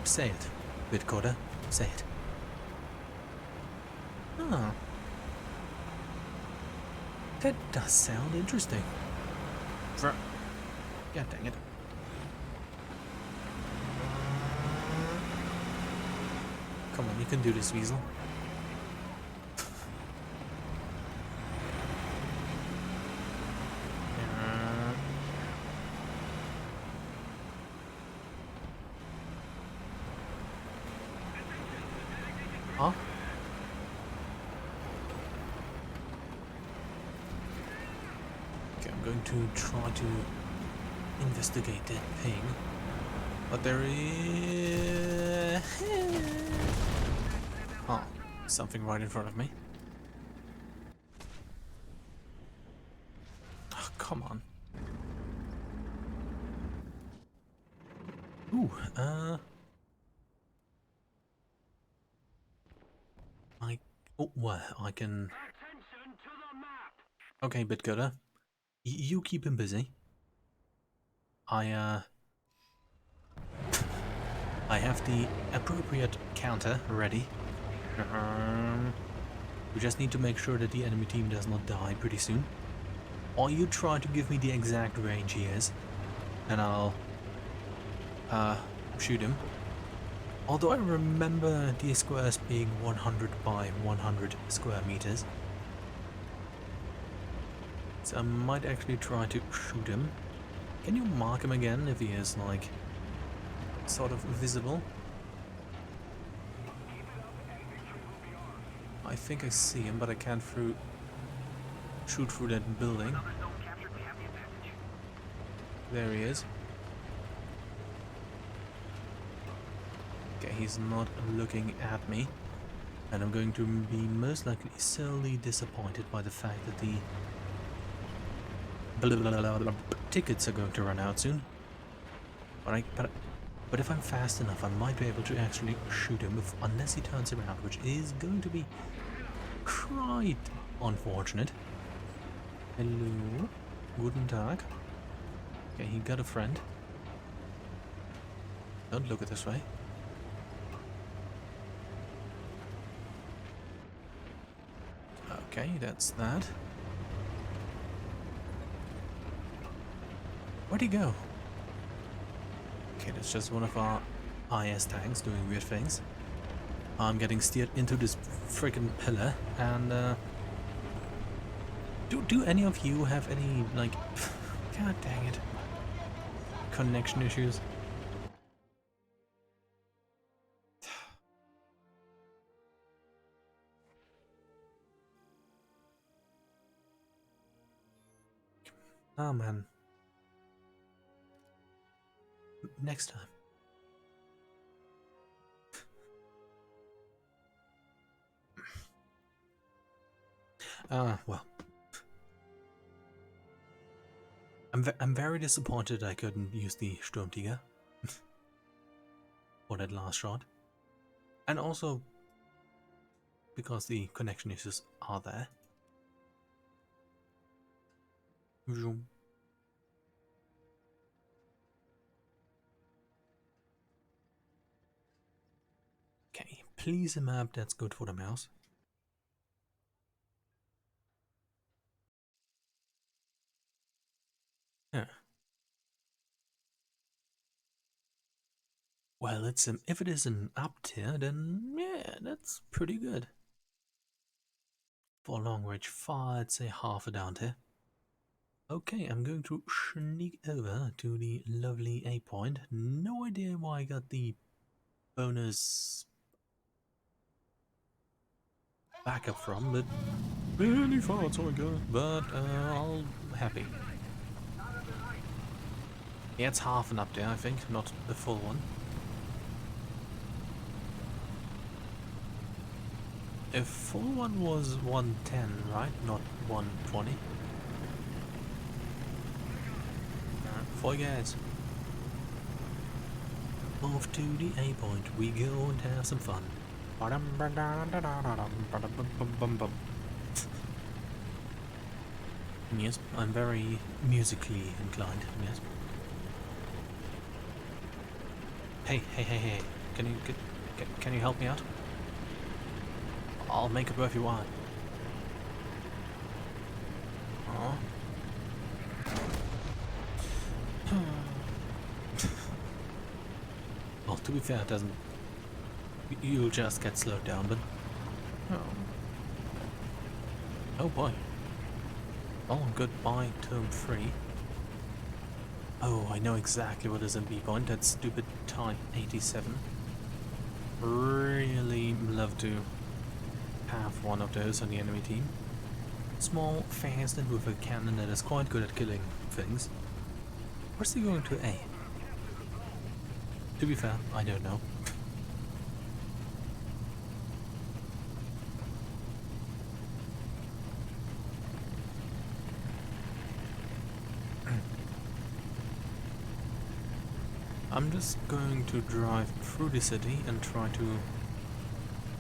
Say it, Bitcoder. Say it. Ah. That does sound interesting. God dang it. Come on, you can do this, Weasel. Huh? Okay, I'm going to try to investigate that ping. But there is... Oh, something right in front of me. Oh, come on. Ooh, oh, well, I can... Attention to the map! Okay, Bitcoder. You keep him busy. I have the appropriate counter ready. We just need to make sure that the enemy team does not die pretty soon. Or you try to give me the exact range he is, and I'll shoot him. Although I remember the squares being 100 by 100 square meters. So I might actually try to shoot him. Can you mark him again if he is, like, sort of visible? I think I see him, but I can't shoot through that building. There he is. Okay, he's not looking at me. And I'm going to be most likely sorely disappointed by the fact that the tickets are going to run out soon. But if I'm fast enough, I might be able to actually shoot him unless he turns around, which is going to be quite unfortunate. Hello, guten Tag. Okay, he got a friend. Don't look at this way. Okay, that's that. Where'd he go? Okay, that's just one of our IS tanks doing weird things. I'm getting steered into this freaking pillar, and do any of you have any, like, god dang it, connection issues? Oh man. Next time. Well. I'm very disappointed I couldn't use the Sturmtiger for that last shot. And also because the connection issues are there. Okay, please a map that's good for the mouse. Yeah. Well, it's if it is an up tier, then yeah, that's pretty good. For long range fire, I'd say half a down tier. Okay, I'm going to sneak over to the lovely A point. No idea why I got the bonus backup from, but really far it's all good. But I'll happy. Yeah, it's half an up there, I think, not the full one. A full one was 110, right? Not 120. Four guys. Off to the A point we go and have some fun. Yes, I'm very musically inclined, yes. Hey, can you help me out? I'll make it worth your while. Oh. Well, to be fair, it doesn't... You'll just get slowed down, but... Oh boy. Oh, goodbye, term 3. Oh, I know exactly what is in B point, that stupid Type 87. Really love to have one of those on the enemy team. small, fast, and with a cannon that is quite good at killing things. Where's he going to A? To be fair, I don't know. I'm just going to drive through the city and try to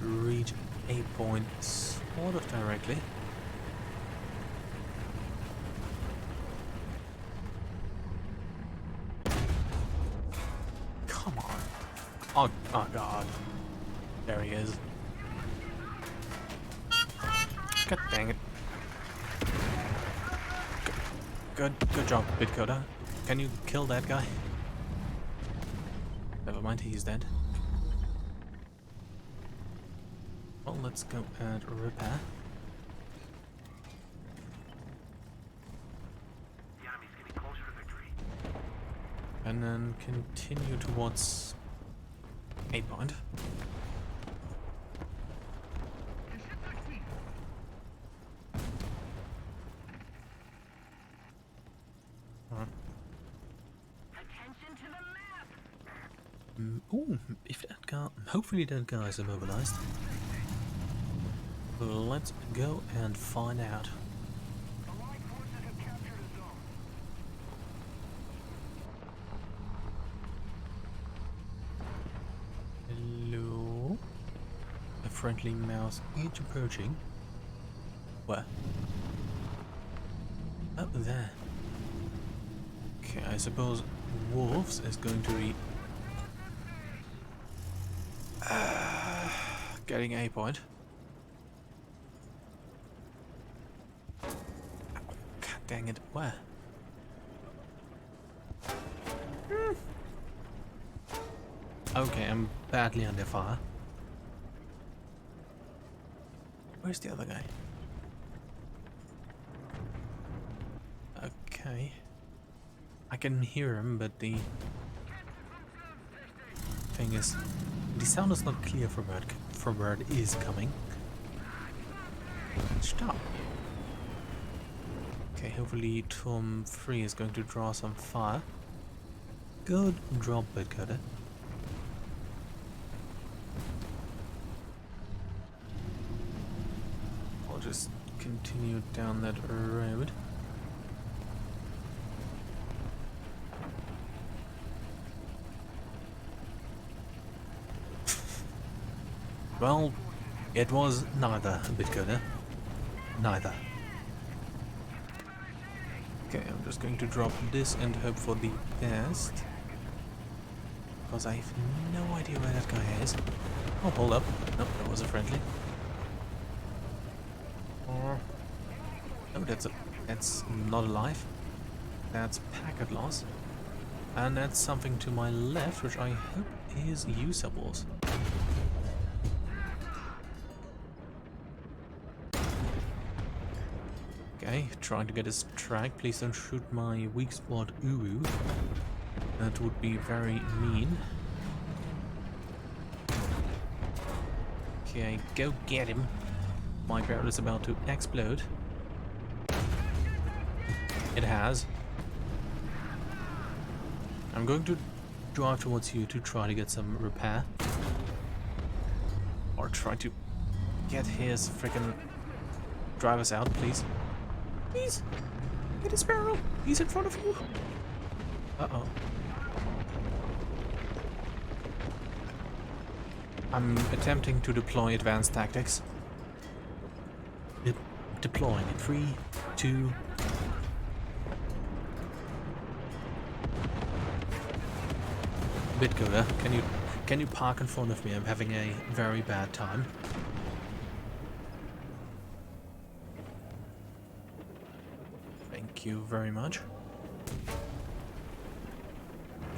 reach a point sort of directly. Come on. Oh god. There he is. God dang it. Good job, Bitcoda. Can you kill that guy? Never mind, he's dead. Well, let's go and repair. The enemy's getting closer to victory. And then continue towards a point. Attention to the map! Ooh, if that guy, hopefully that guy is immobilized. Let's go and find out. Allied forces have captured a zone. Hello? A friendly mouse is approaching. Where? Oh, there. Okay, I suppose Wolves is going to be getting a point. God dang it, where? Okay, I'm badly under fire. Where's the other guy? Okay. I can hear him, but the thing is, the sound is not clear from where it is coming. Stop. Okay, hopefully Tom 3 is going to draw some fire. Good job, Bitcutter. I'll just continue down that road. Well, it was neither, Bitcoder. Neither. Okay, I'm just going to drop this and hope for the best. Because I have no idea where that guy is. Oh, hold up. Nope, that was a friendly. Or... oh, that's not alive. That's packet loss. And that's something to my left, which I hope is usable. Okay, trying to get his track. Please don't shoot my weak spot Uru. That would be very mean. Okay, go get him. My barrel is about to explode. It has. I'm going to drive towards you to try to get some repair. Or try to get his freaking drivers out, please. Please! Get his barrel! He's in front of you! Uh-oh. I'm attempting to deploy advanced tactics. Deploying in 3, 2... Bitcoder, can you park in front of me? I'm having a very bad time. Thank you very much.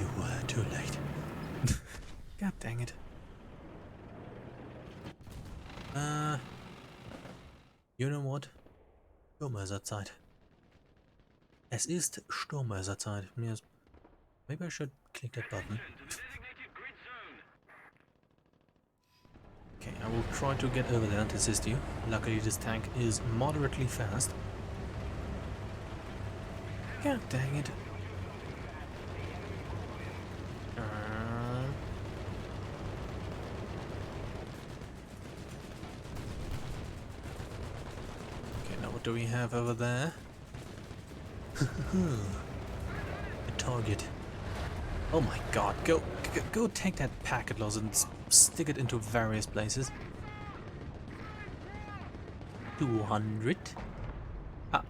You were too late. God dang it. You know what? Sturmhäuserzeit. Es ist Sturmhäuserzeit. Yes. Maybe I should click that button. Okay, I will try to get over there to assist you. Luckily, this tank is moderately fast. God dang it. Okay, now what do we have over there? A target. Oh my god, go take that packet loss and stick it into various places. 200? Ah.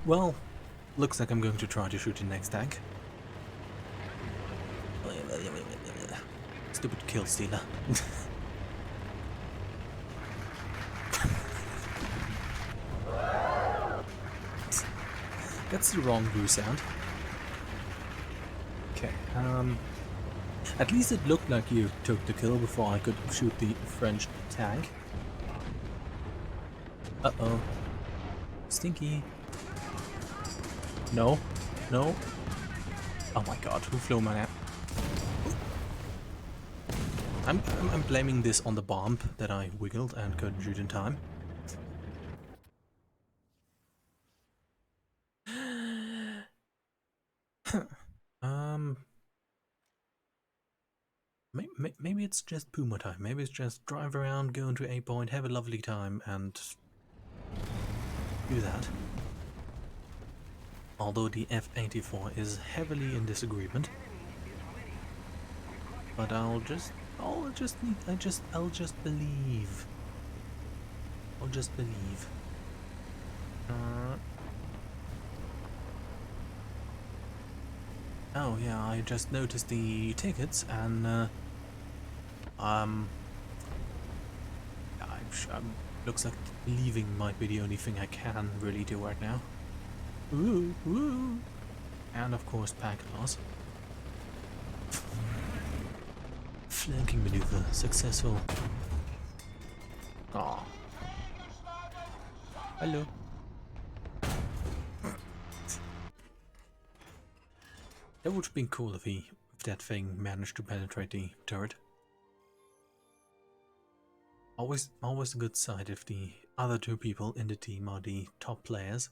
Well, looks like I'm going to try to shoot the next tank. Stupid kill stealer. That's the wrong boo sound. Okay, at least it looked like you took the kill before I could shoot the French tank. Uh-oh. Stinky. No. No. Oh my god, who flew my app? I'm blaming this on the bomb that I wiggled and couldn't shoot in time. Maybe it's just Puma time. Maybe it's just drive around, go into a point, have a lovely time, and do that. Although the F-84 is heavily in disagreement, but I'll just believe. I'll just believe. Oh yeah, I just noticed the tickets and looks like leaving might be the only thing I can really do right now. Woo, woo. And of course packet loss. Flanking maneuver successful. Aw. Hello. That would have been cool if that thing managed to penetrate the turret. Always a good sight if the other two people in the team are the top players.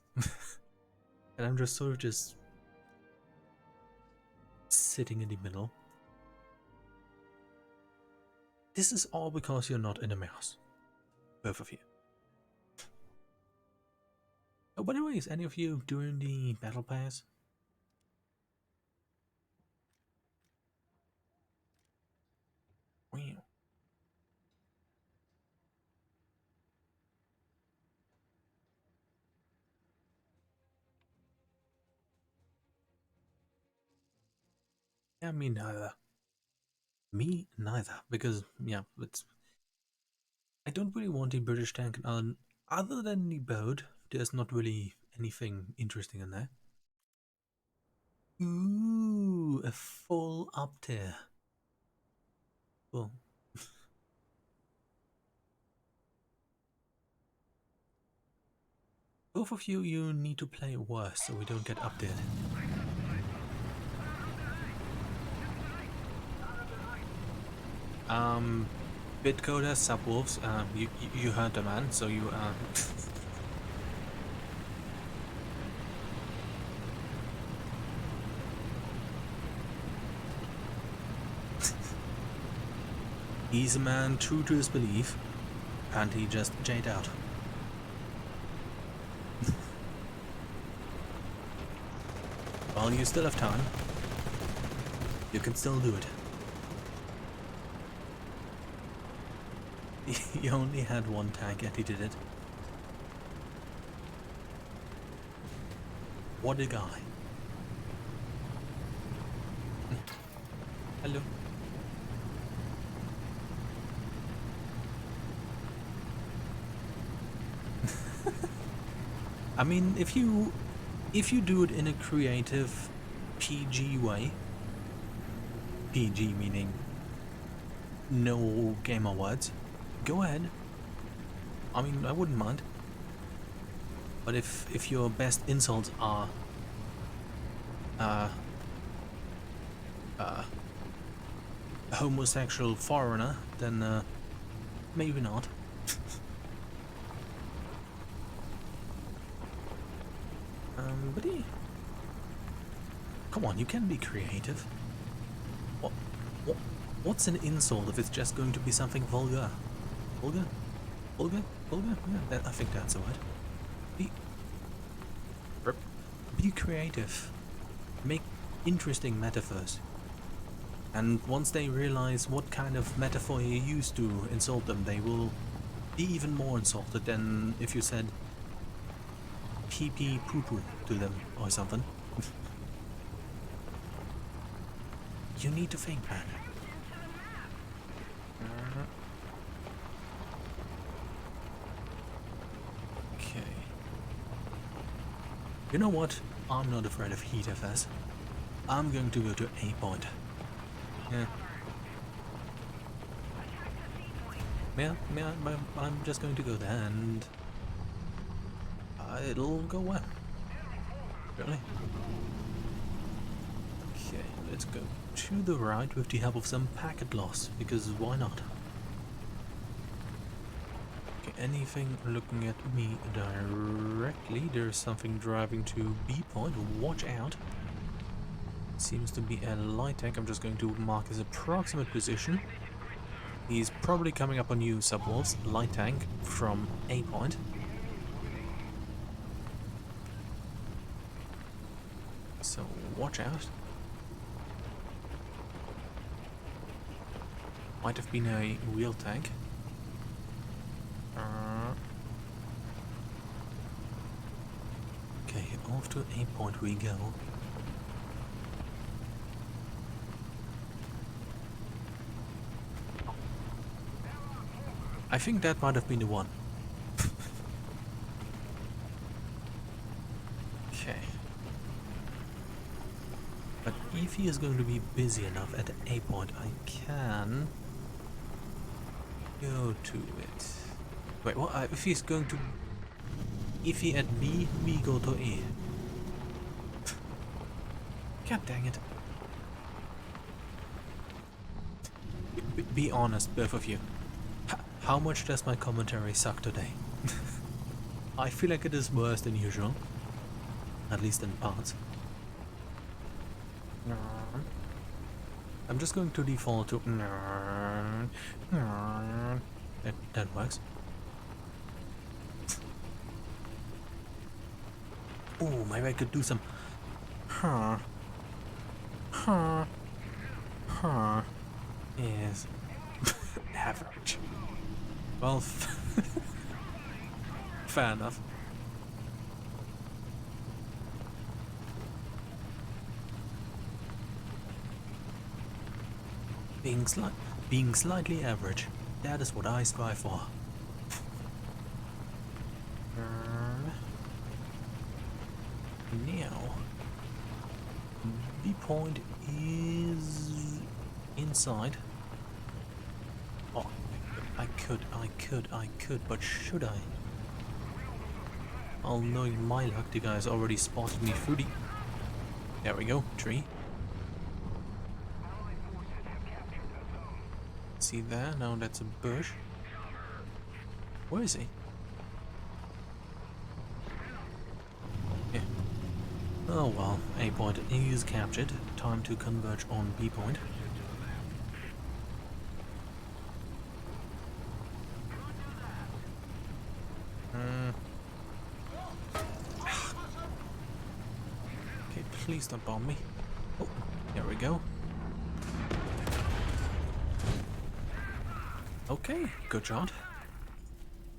And I'm just sort of just sitting in the middle. This is all because you're not in a mouse. Both of you. Oh, by the way, is any of you doing the battle pass? Wow. Yeah, me neither. Me neither, because yeah, I don't really want a British tank on other than the boat. There's not really anything interesting in there. Ooh, a full up tier. Cool. Both of you need to play worse so we don't get updated. Bitcoder, Subwolves, you heard the man, so you he's a man true to his belief, and he just jade out. While you still have time, you can still do it. He only had one tank and he did it. What a guy. Hello. I mean, if you do it in a creative PG way, PG meaning no gamer words, go ahead. I mean, I wouldn't mind. But if your best insults are uh uh homosexual foreigner, then maybe not. But yeah. Come on, you can be creative. What, what, what's an insult if it's just going to be something vulgar? Vulgar? Vulgar? Vulgar? Yeah, I think that's the word. Be, be creative. Make interesting metaphors. And once they realize what kind of metaphor you use to insult them, they will be even more insulted than if you said pee pee poo poo to them or something. You need to think, man. Okay. You know what? I'm not afraid of heat FS. I'm going to go to A point. Yeah. Yeah, I'm just going to go there and it'll go well. Really? Okay, let's go to the right with the help of some packet loss, because why not? Okay, anything looking at me directly? There's something driving to B point. Watch out. Seems to be a light tank. I'm just going to mark his approximate position. He's probably coming up on you, subwolves. Light tank from A point. So watch out. Might have been a wheel tank. Okay, off to A point we go. I think that might have been the one. Okay. But if he is going to be busy enough at A point, I can go to it. Wait, what? If he's going to... If he at B, we go to A. God dang it. Be honest, both of you. How much does my commentary suck today? I feel like it is worse than usual. At least in parts. I'm just going to default to... That works. Oh, maybe I could do some... Yes. Average. Well, fair enough. Being slightly average. That is what I strive for. Now, B point is inside. Oh, I could, but should I? Well, knowing my luck, the guy's already spotted me through the... There we go, tree. See there? Now that's a bush. Where is he? Yeah. Oh well, A point is captured. Time to converge on B point. Okay, please don't bomb me. Oh, there we go. Okay, good shot.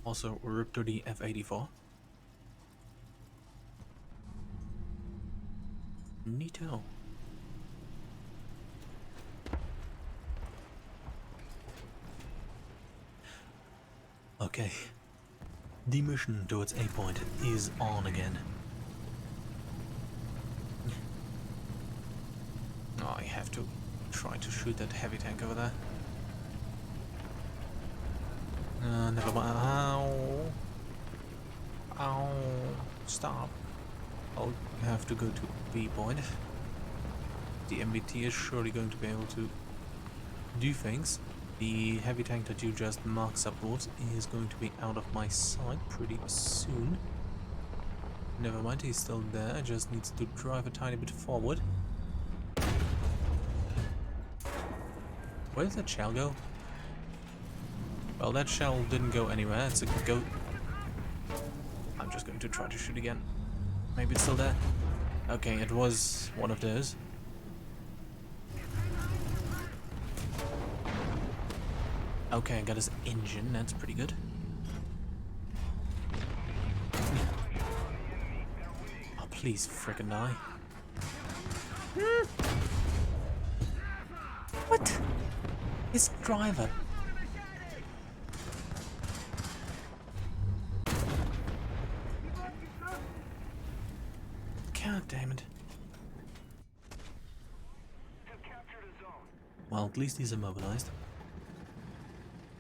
Also, rip to the F-84. Neato. Okay. The mission towards A point is on again. Oh, I have to try to shoot that heavy tank over there. Never mind. Ow. Ow. Stop. I'll have to go to B point. The MBT is surely going to be able to do things. The heavy tank that you just marked upwards is going to be out of my sight pretty soon. Never mind, he's still there, just needs to drive a tiny bit forward. Where did that shell go? Well, that shell didn't go anywhere, it's a go... I'm just going to try to shoot again. Maybe it's still there. Okay, it was one of those. Okay, I got his engine, that's pretty good. Oh, please frickin' die. What? His driver. God damn it. Well, at least he's immobilized.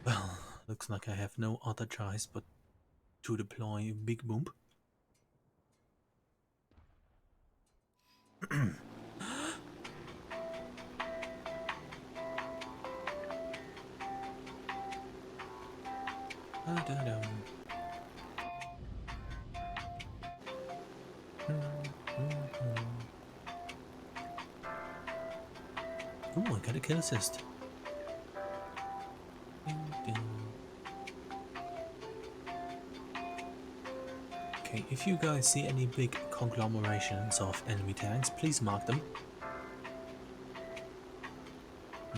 Well, looks like I have no other choice but to deploy Big Boom. Oh, I got a kill assist. Okay, if you guys see any big conglomerations of enemy tanks, please mark them.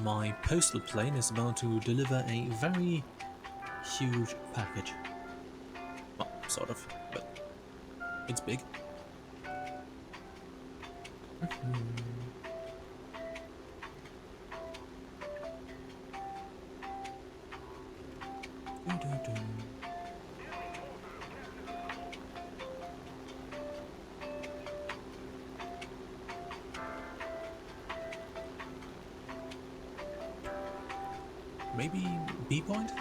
My postal plane is about to deliver a very huge package. Well, sort of, but it's big. Maybe B point?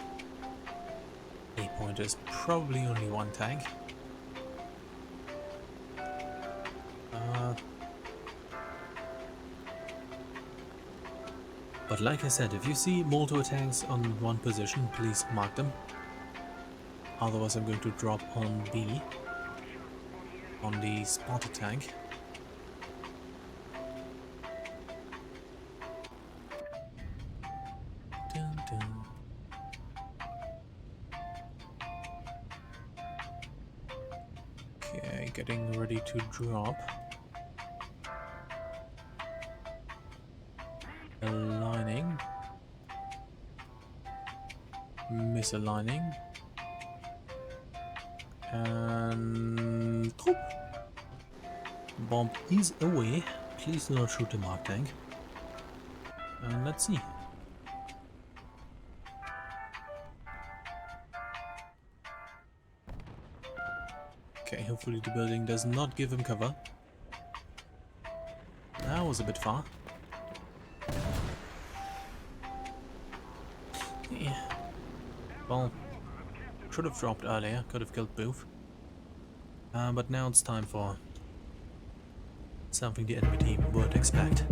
A point is probably only one tank. But like I said, if you see multiple tanks on one position, please mark them. Otherwise I'm going to drop on B, on the spotted tank. Dun, dun. Okay, getting ready to drop. Aligning. Misaligning. And... Oh. Bomb is away. Please do not shoot the mark tank. And let's see. Okay, hopefully the building does not give him cover. That was a bit far. Yeah. Well, should have dropped earlier, could have killed both. But now it's time for something the enemy team would expect.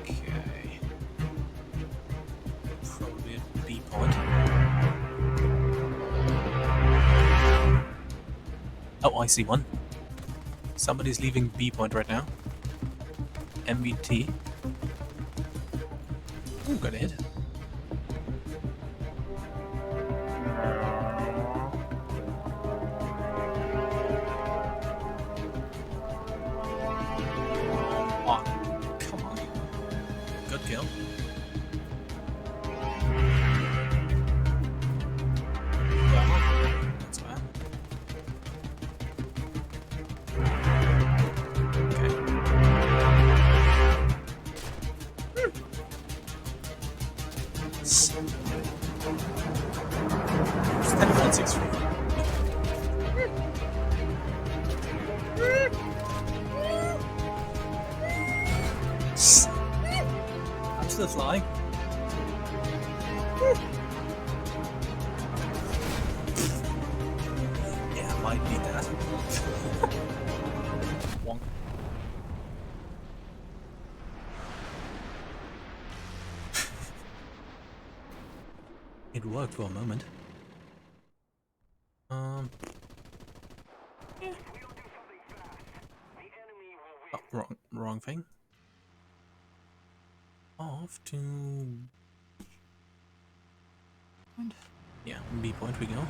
Okay. Probably a B point. Oh, I see one. Somebody's leaving B point right now. MBT. Ooh, got a hit. Oh, come on. Good kill. Instead of 163. I'm still flying. Yeah, I might need that. Wonk. It worked for a moment. Yeah. Oh, wrong thing. Off to... Yeah, B point we go.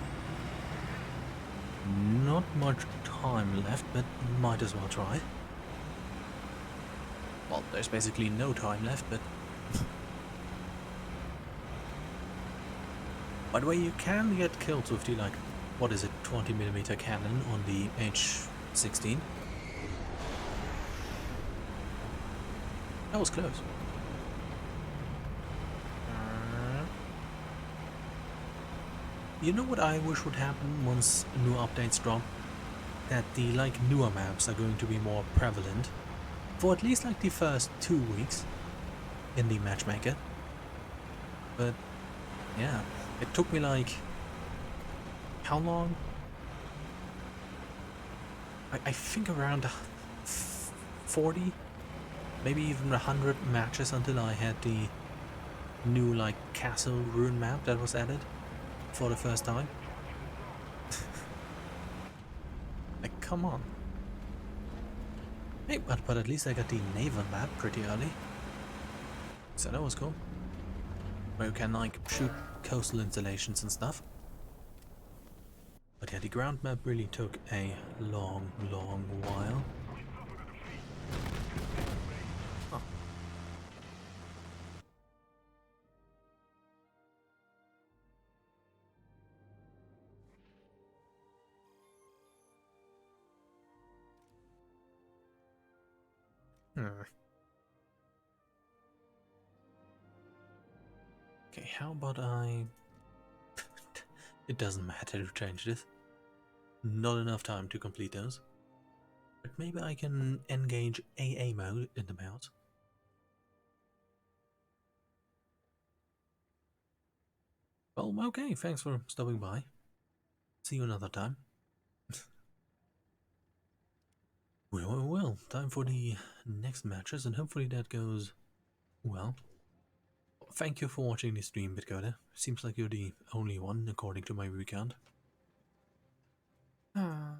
Not much time left, but might as well try. Well, there's basically no time left, but... By the way, you can get kills with the, like, what is it, 20mm cannon on the H16. That was close. You know what I wish would happen once new updates drop? That the, like, newer maps are going to be more prevalent. For at least, like, the first 2 weeks in the matchmaker. But, yeah. It took me like, how long? I think around 40, maybe even 100 matches until I had the new like castle ruin map that was added for the first time. Like, come on. Hey, but at least I got the naval map pretty early. So that was cool. Where you can like shoot coastal installations and stuff. But yeah, the ground map really took a long while. Oh. Okay, how about I... It doesn't matter to change this. Not enough time to complete those. But maybe I can engage AA mode in the mouse. Well, okay, thanks for stopping by. See you another time. Well, time for the next matches, and hopefully that goes well. Thank you for watching the stream, Bitcoder. Seems like you're the only one, according to my recount. I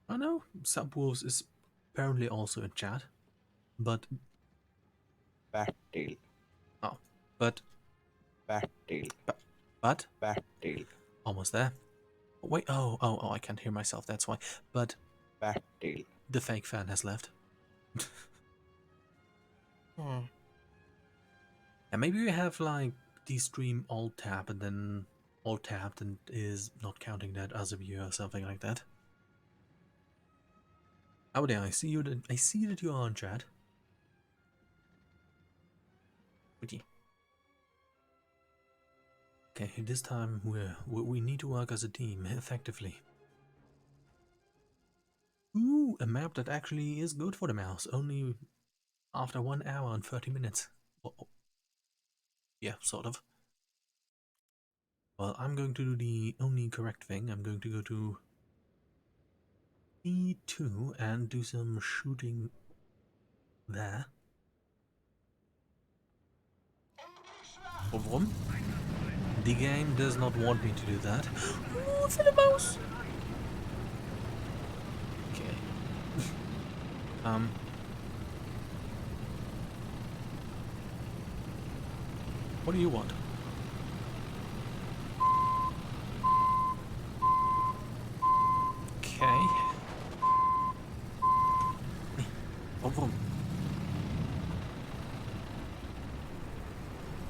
know, Subwolves is apparently also in chat, but... Bat-tail. Oh, but... Bat-tail. But? Bat-tail. Almost there. Wait, oh, I can't hear myself, that's why. But... Bat-tail. The fake fan has left. And maybe we have like the stream alt tab and then alt tabbed and is not counting that as a view or something like that. Oh yeah, I see that you are on chat. Okay, this time we need to work as a team effectively. Ooh, a map that actually is good for the mouse, only after 1 hour and 30 minutes. Oh. Yeah, sort of. Well, I'm going to do the only correct thing. I'm going to go to E2 and do some shooting there. Warum? The game does not want me to do that. Ooh, for the mouse! Okay. What do you want? Okay. Warum?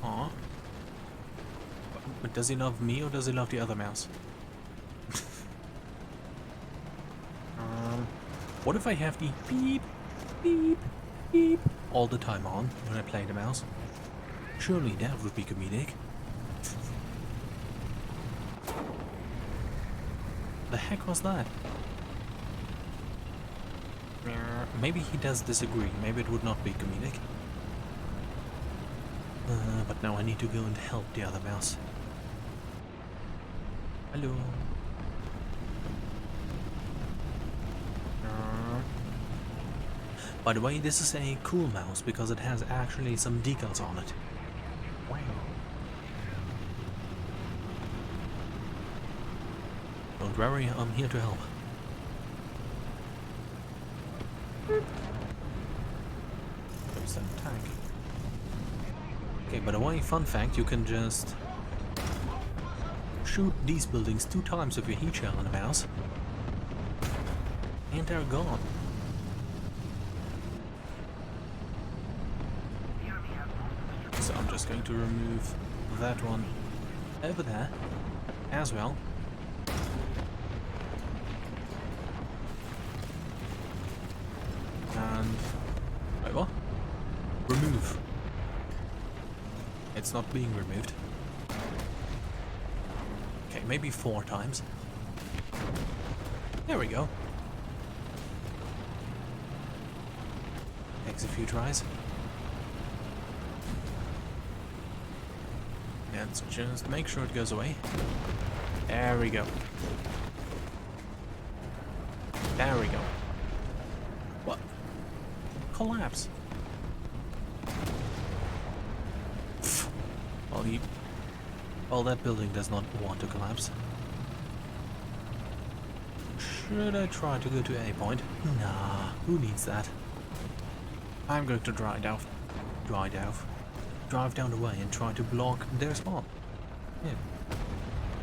Aw. But does he love me or does he love the other mouse? What if I have the beep, beep, beep, all the time on when I play the mouse. Surely that would be comedic. The heck was that? Maybe he does disagree. Maybe it would not be comedic. But now I need to go and help the other mouse. Hello. By the way, this is a cool mouse because it has actually some decals on it. Wow. Don't worry, I'm here to help. There's that tank. Okay, by the way, fun fact, you can just shoot these buildings 2 times with your heat shell on the mouse, and they're gone. So I'm just going to remove that one over there as well. And wait, what? Remove. It's not being removed. Okay, maybe 4 times. There we go. Takes a few tries. Let's just make sure it goes away. There we go. There we go. What? Collapse. Well, that building does not want to collapse. Should I try to go to A point? Nah, who needs that? I'm going to drive down the way and try to block their spawn. Yeah.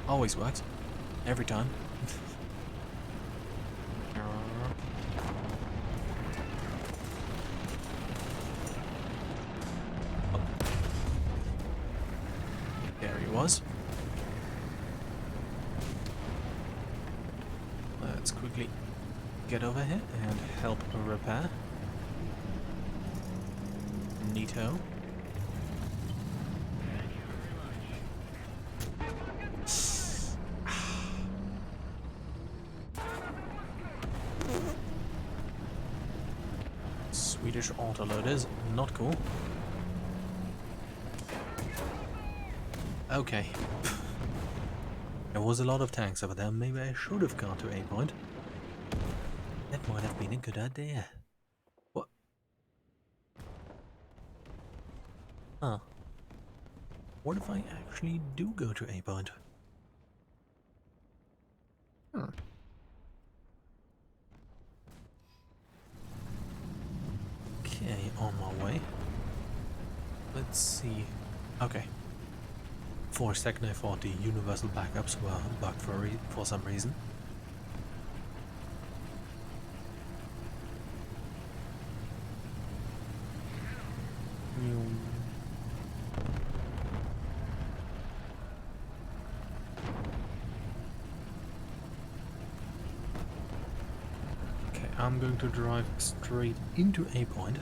Always works. Every time. Oh. There he was. Let's quickly get over here and help repair. Neato. Swedish autoloaders, not cool. Okay. There was a lot of tanks over there. Maybe I should have gone to A point. That might have been a good idea. What? Huh. What if I actually do go to A point? Okay, on my way. Let's see. Okay. For a second I thought the universal backups were bugged for some reason. Okay, I'm going to drive straight into A point.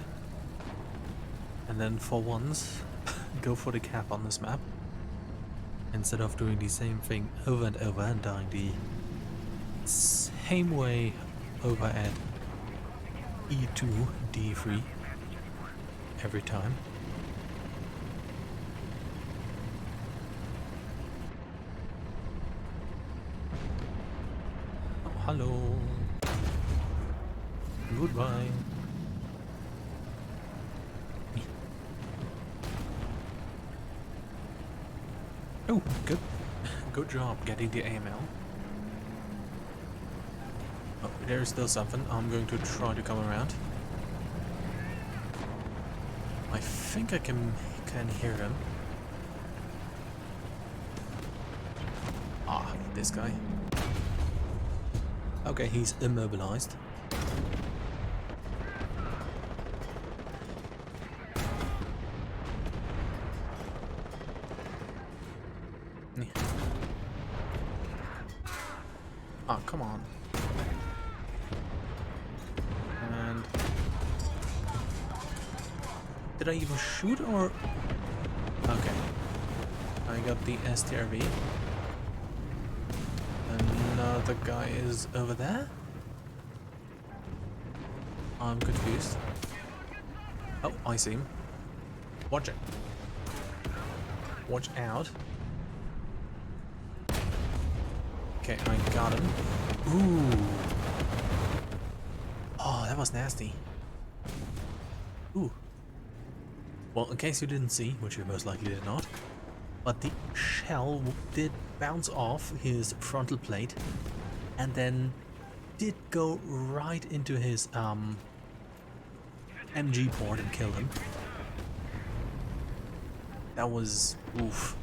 And then for once, go for the cap on this map. Instead of doing the same thing over and over and dying the same way over at E2, D3 every time. Oh, hello. Goodbye. Oh, good job getting the AML. Oh, there's still something. I'm going to try to come around. I think I can hear him. Ah, this guy. Okay, he's immobilized. Oh, come on. And Did I even shoot or? Okay. I got the STRV. Another guy is over there. I'm confused. Oh, I see him. Watch it. Watch out. Okay, I got him. Ooh. Oh, that was nasty. Ooh. Well, in case you didn't see, which you most likely did not, but the shell did bounce off his frontal plate and then did go right into his MG port and kill him. That was oof.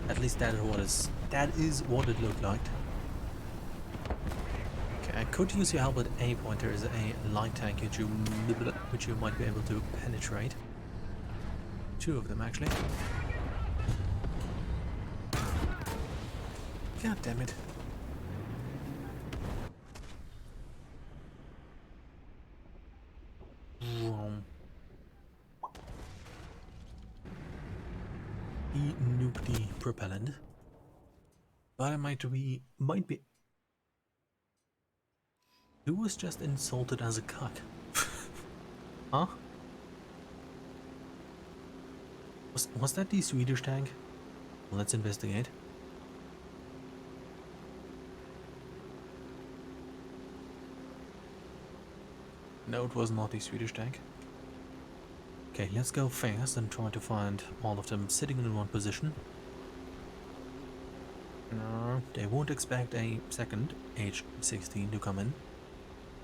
At least that is what it looked like. Okay, I could use your help with a point. There is a light tank which you might be able to penetrate. Two of them actually. God damn it. Wrong. He nuked the propellant. But I might be. Who was just insulted as a cuck? Huh? Was that the Swedish tank? Let's investigate. No, it was not the Swedish tank. Okay, let's go fast and try to find all of them sitting in one position. No, they won't expect a second H-16 to come in.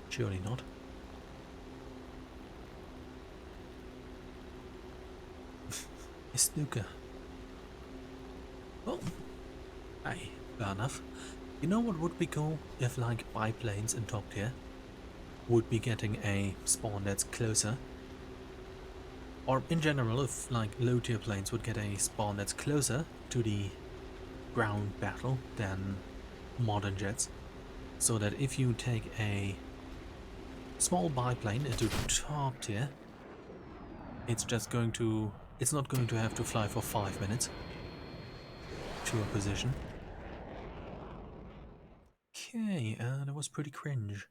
Surely not. A snooker. Well, hey, fair enough. You know what would be cool? If like biplanes in top tier would be getting a spawn that's closer. Or in general, if like low tier planes would get a spawn that's closer to the ground battle than modern jets. So that if you take a small biplane into top tier, it's not going to have to fly for 5 minutes to a position. Okay, that was pretty cringe.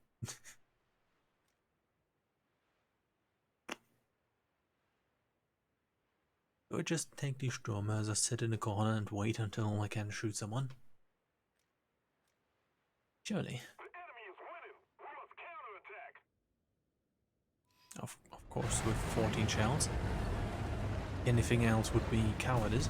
Do I just take these Sturmers, sit in the corner and wait until I can shoot someone? Surely. Of course, with 14 shells. Anything else would be cowardice.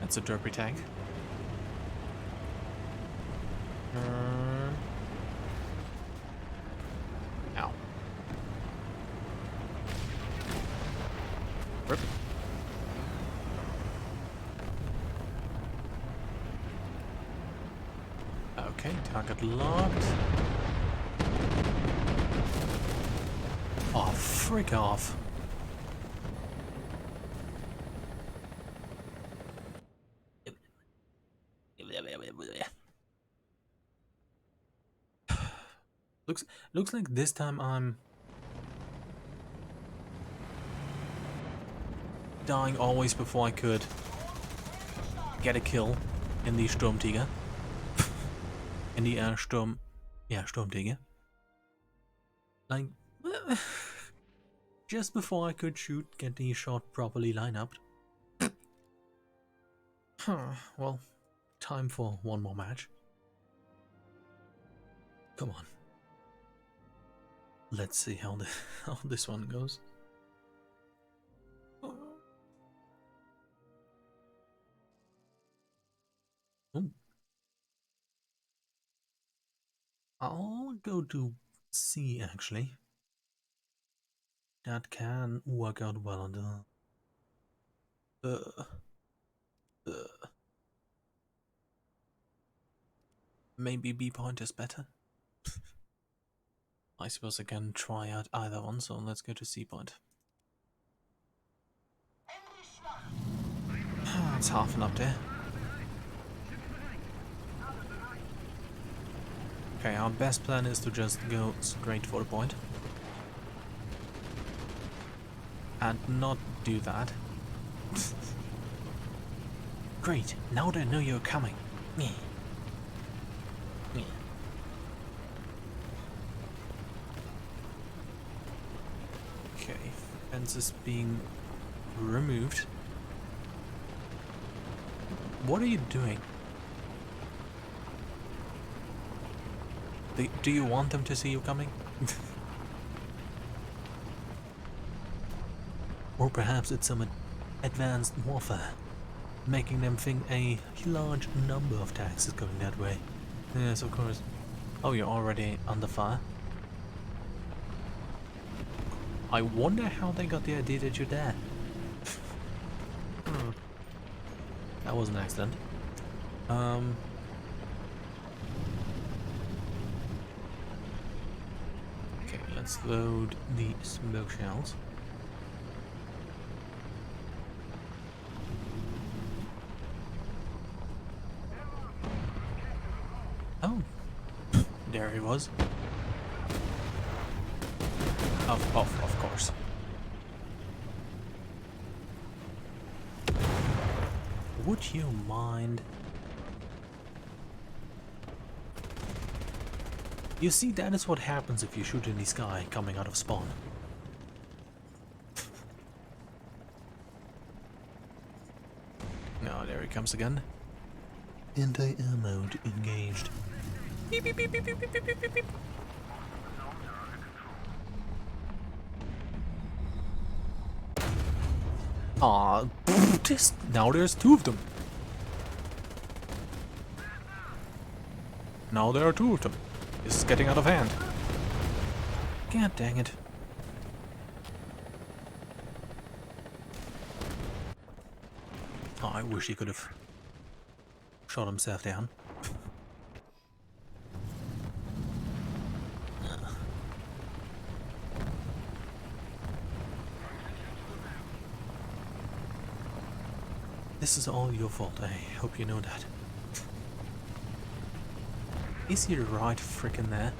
That's a derpy tank. Ow. Rip. Okay, target locked. Oh, frick off. Looks like this time I'm dying always before I could get a kill in the Sturmtiger. In the Sturmtiger. Like, just before I could get the shot properly lined up. Well, time for one more match. Come on. Let's see how this one goes. Oh. I'll go to C actually. That can work out well on the maybe B point is better. I suppose I can try out either one, so let's go to C point. It's half an up there. Okay, our best plan is to just go straight for the point. And not do that. Great, now they know you're coming. Meh. Meh. Okay, fence is being removed. What are you doing? Do you want them to see you coming? Or perhaps it's some advanced warfare, making them think a large number of tanks is going that way. Yes, of course. Oh, you're already under fire? I wonder how they got the idea that you're there. That was an accident. Okay, let's load the smoke shells. Oh, there he was. Of course. Would you mind? You see, that is what happens if you shoot in the sky coming out of spawn. Oh, there he comes again. Anti-air mode engaged. Beep, beep, beep, beep, beep, beep, beep, beep, beep. Aw, now there's two of them. Now there are two of them. This is getting out of hand. God dang it. Oh, I wish he could have shot himself down. This is all your fault, I hope you know that. Is he right frickin' there?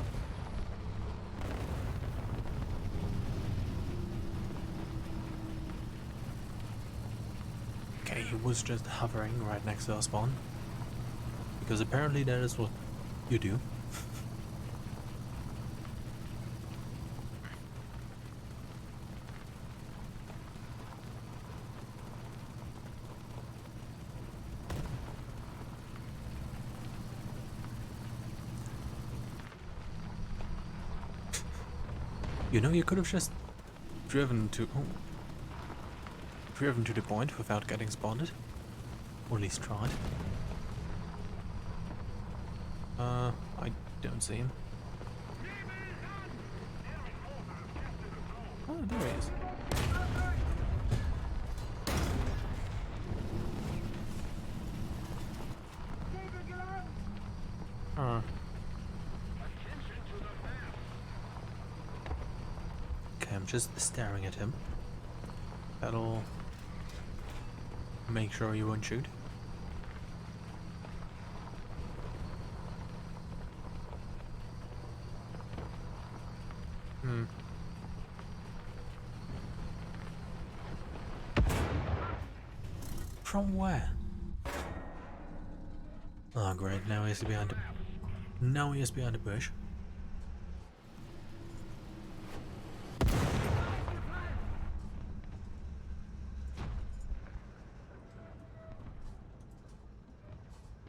Okay, he was just hovering right next to our spawn. Because apparently that is what you do. You know, you could have just driven to the point without getting spotted. Or at least tried. I don't see him. Oh, there he is. Okay, I'm just staring at him. That'll make sure you won't shoot. From where? Oh great, now he is behind the bush.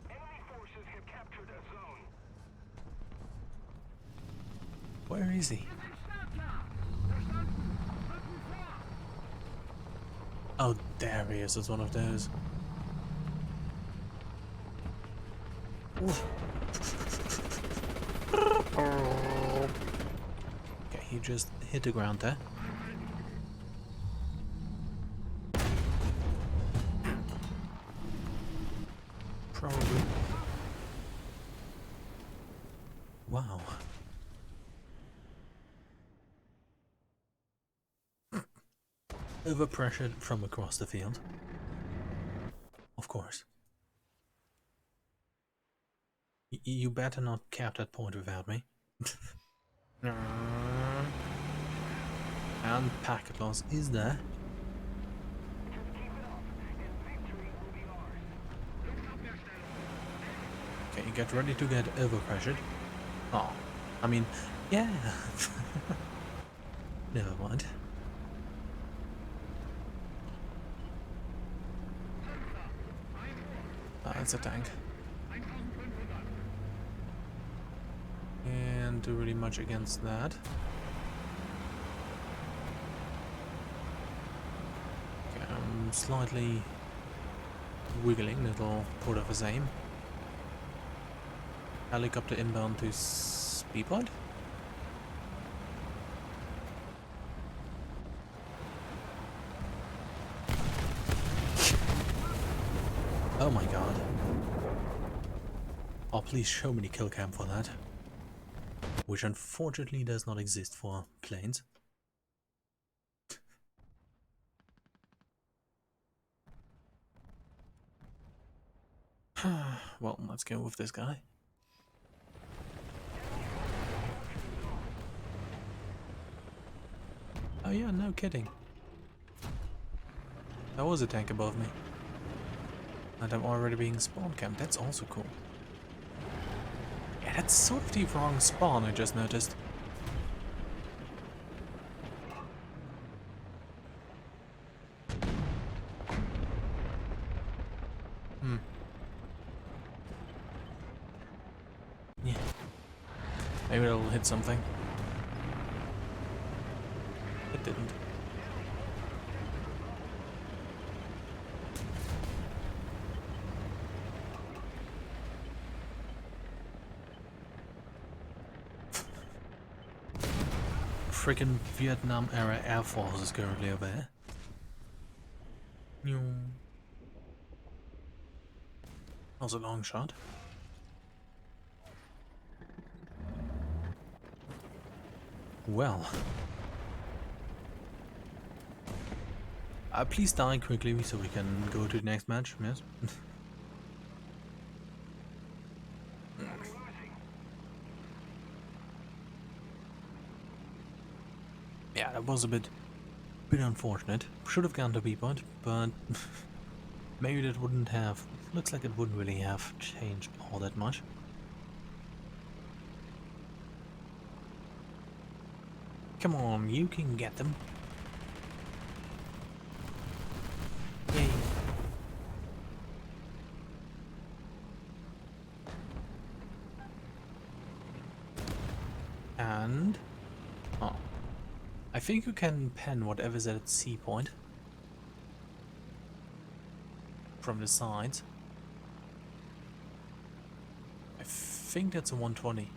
Enemy forces have captured a zone. Where is he? Oh, there he is. It's one of those. Okay, he just hit the ground there. Probably. Wow. Overpressured from across the field. Of course. You better not cap that point without me. And packet loss is there. Okay, get ready to get overpressured. Oh, I mean, yeah. Never mind. It's a tank. And do really much against that. Okay, I'm slightly wiggling, little port of his aim. Helicopter inbound to speed point. Oh my god. Oh, please show me the kill cam for that. Which unfortunately does not exist for planes. Well, let's go with this guy. Oh yeah, no kidding. There was a tank above me. And I'm already being spawn camped, that's also cool. Yeah, that's sort of the wrong spawn, I just noticed. Yeah. Maybe it'll hit something. It didn't. Freaking Vietnam era Air Force is currently over there. That was a long shot. Well. Please die quickly so we can go to the next match, yes? Yeah, that was a bit unfortunate. Should have gone to B point, but maybe that wouldn't have. Looks like it wouldn't really have changed all that much. Come on, you can get them. Yay. And oh, I think you can pen whatever's at C point from the sides. I think that's a 120.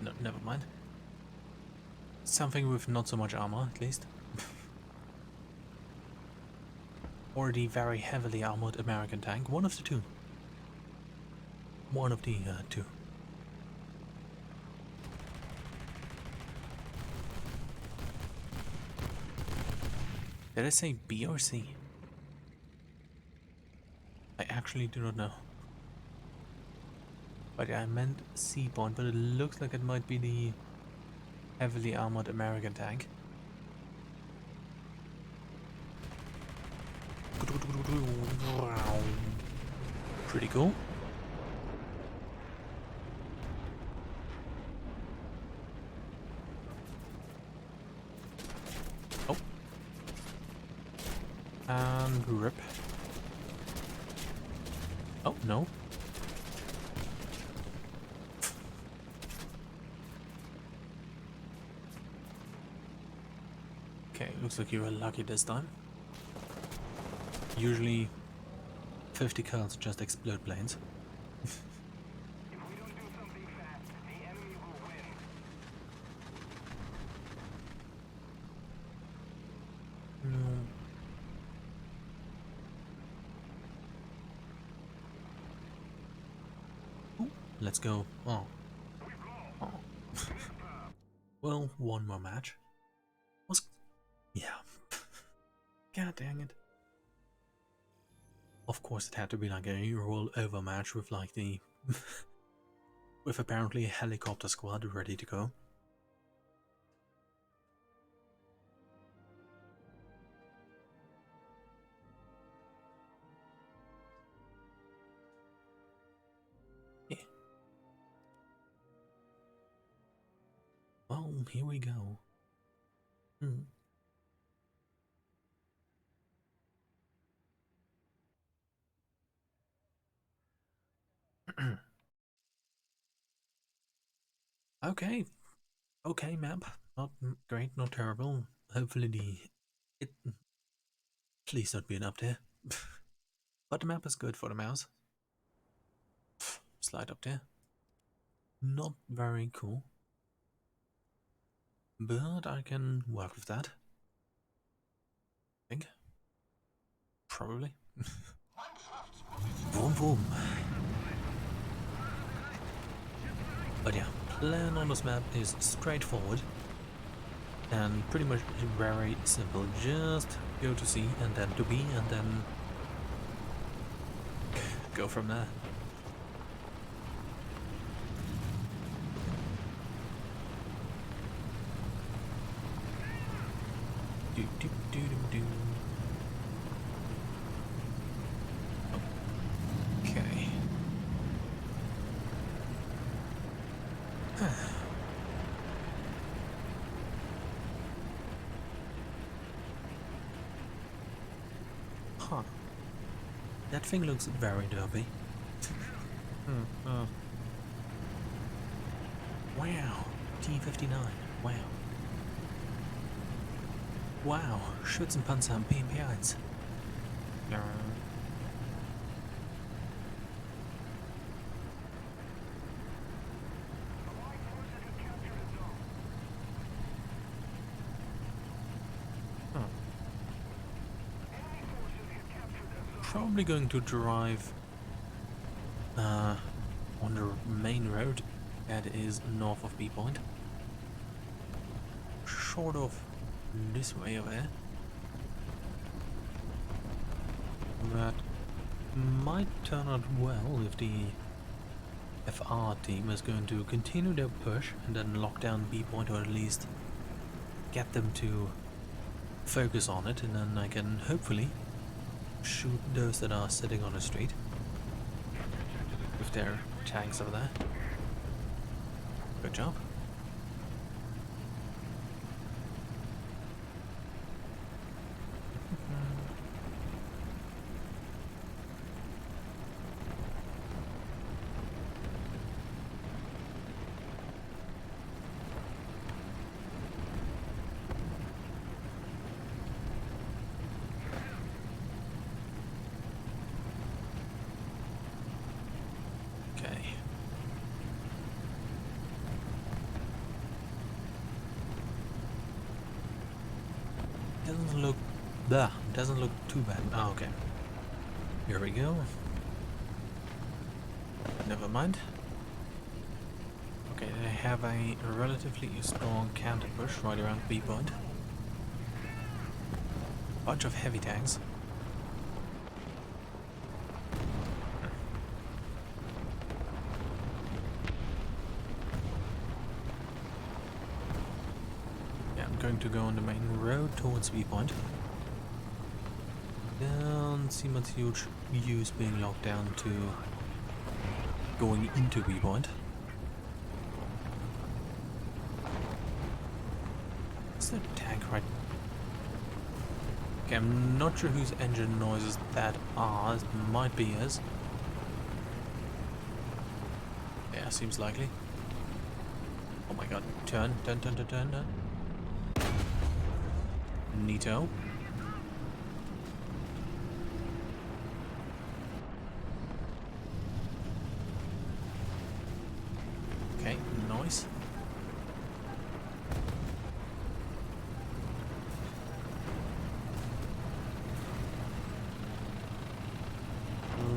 No, never mind. Something with not so much armor, at least. Or the very heavily armored American tank. One of the two. One of the two. Did I say B or C? I actually do not know. But I meant C point, but it looks like it might be the heavily armored American tank. Pretty cool. Oh. And rip. Oh, no. Okay, looks like you were lucky this time. Usually 50 kills just explode planes. If we don't do something fast, the enemy will win. Ooh, let's go. Oh. Oh. Well, one more match. Yeah. God dang it. of course it had to be like a roll-over match with like the with apparently a helicopter squad ready to go. Yeah. Well, here we go. Okay, okay map. Not great, not terrible. Hopefully it please not be an update. But the map is good for the mouse. Slide up there. Not very cool. But I can work with that. I think. Probably. Vroom vroom. But yeah, plan on this map is straightforward. And pretty much very simple. Just go to C and then to B and then go from there. Do, do, do, do, do. Okay. Huh. That thing looks very derpy. Wow. T-59. Wow. Wow. Schützenpanzer am BMP-1. Probably going to drive on the main road that is north of B point. Sort of this way over there. That might turn out well if the FR team is going to continue their push and then lock down B point, or at least get them to focus on it, and then I can hopefully shoot those that are sitting on the street with their tanks over there. Good job. Doesn't look too bad. Oh, okay. Here we go. Never mind. Okay, they have a relatively strong counter push right around B point. Bunch of heavy tanks. Yeah, I'm going to go on the main road towards B point. Don't see much huge use being locked down to going into B point. Is there a tank right? Okay, I'm not sure whose engine noises that are. It might be his. Yeah, seems likely. Oh my god, turn. Neato. Okay, nice.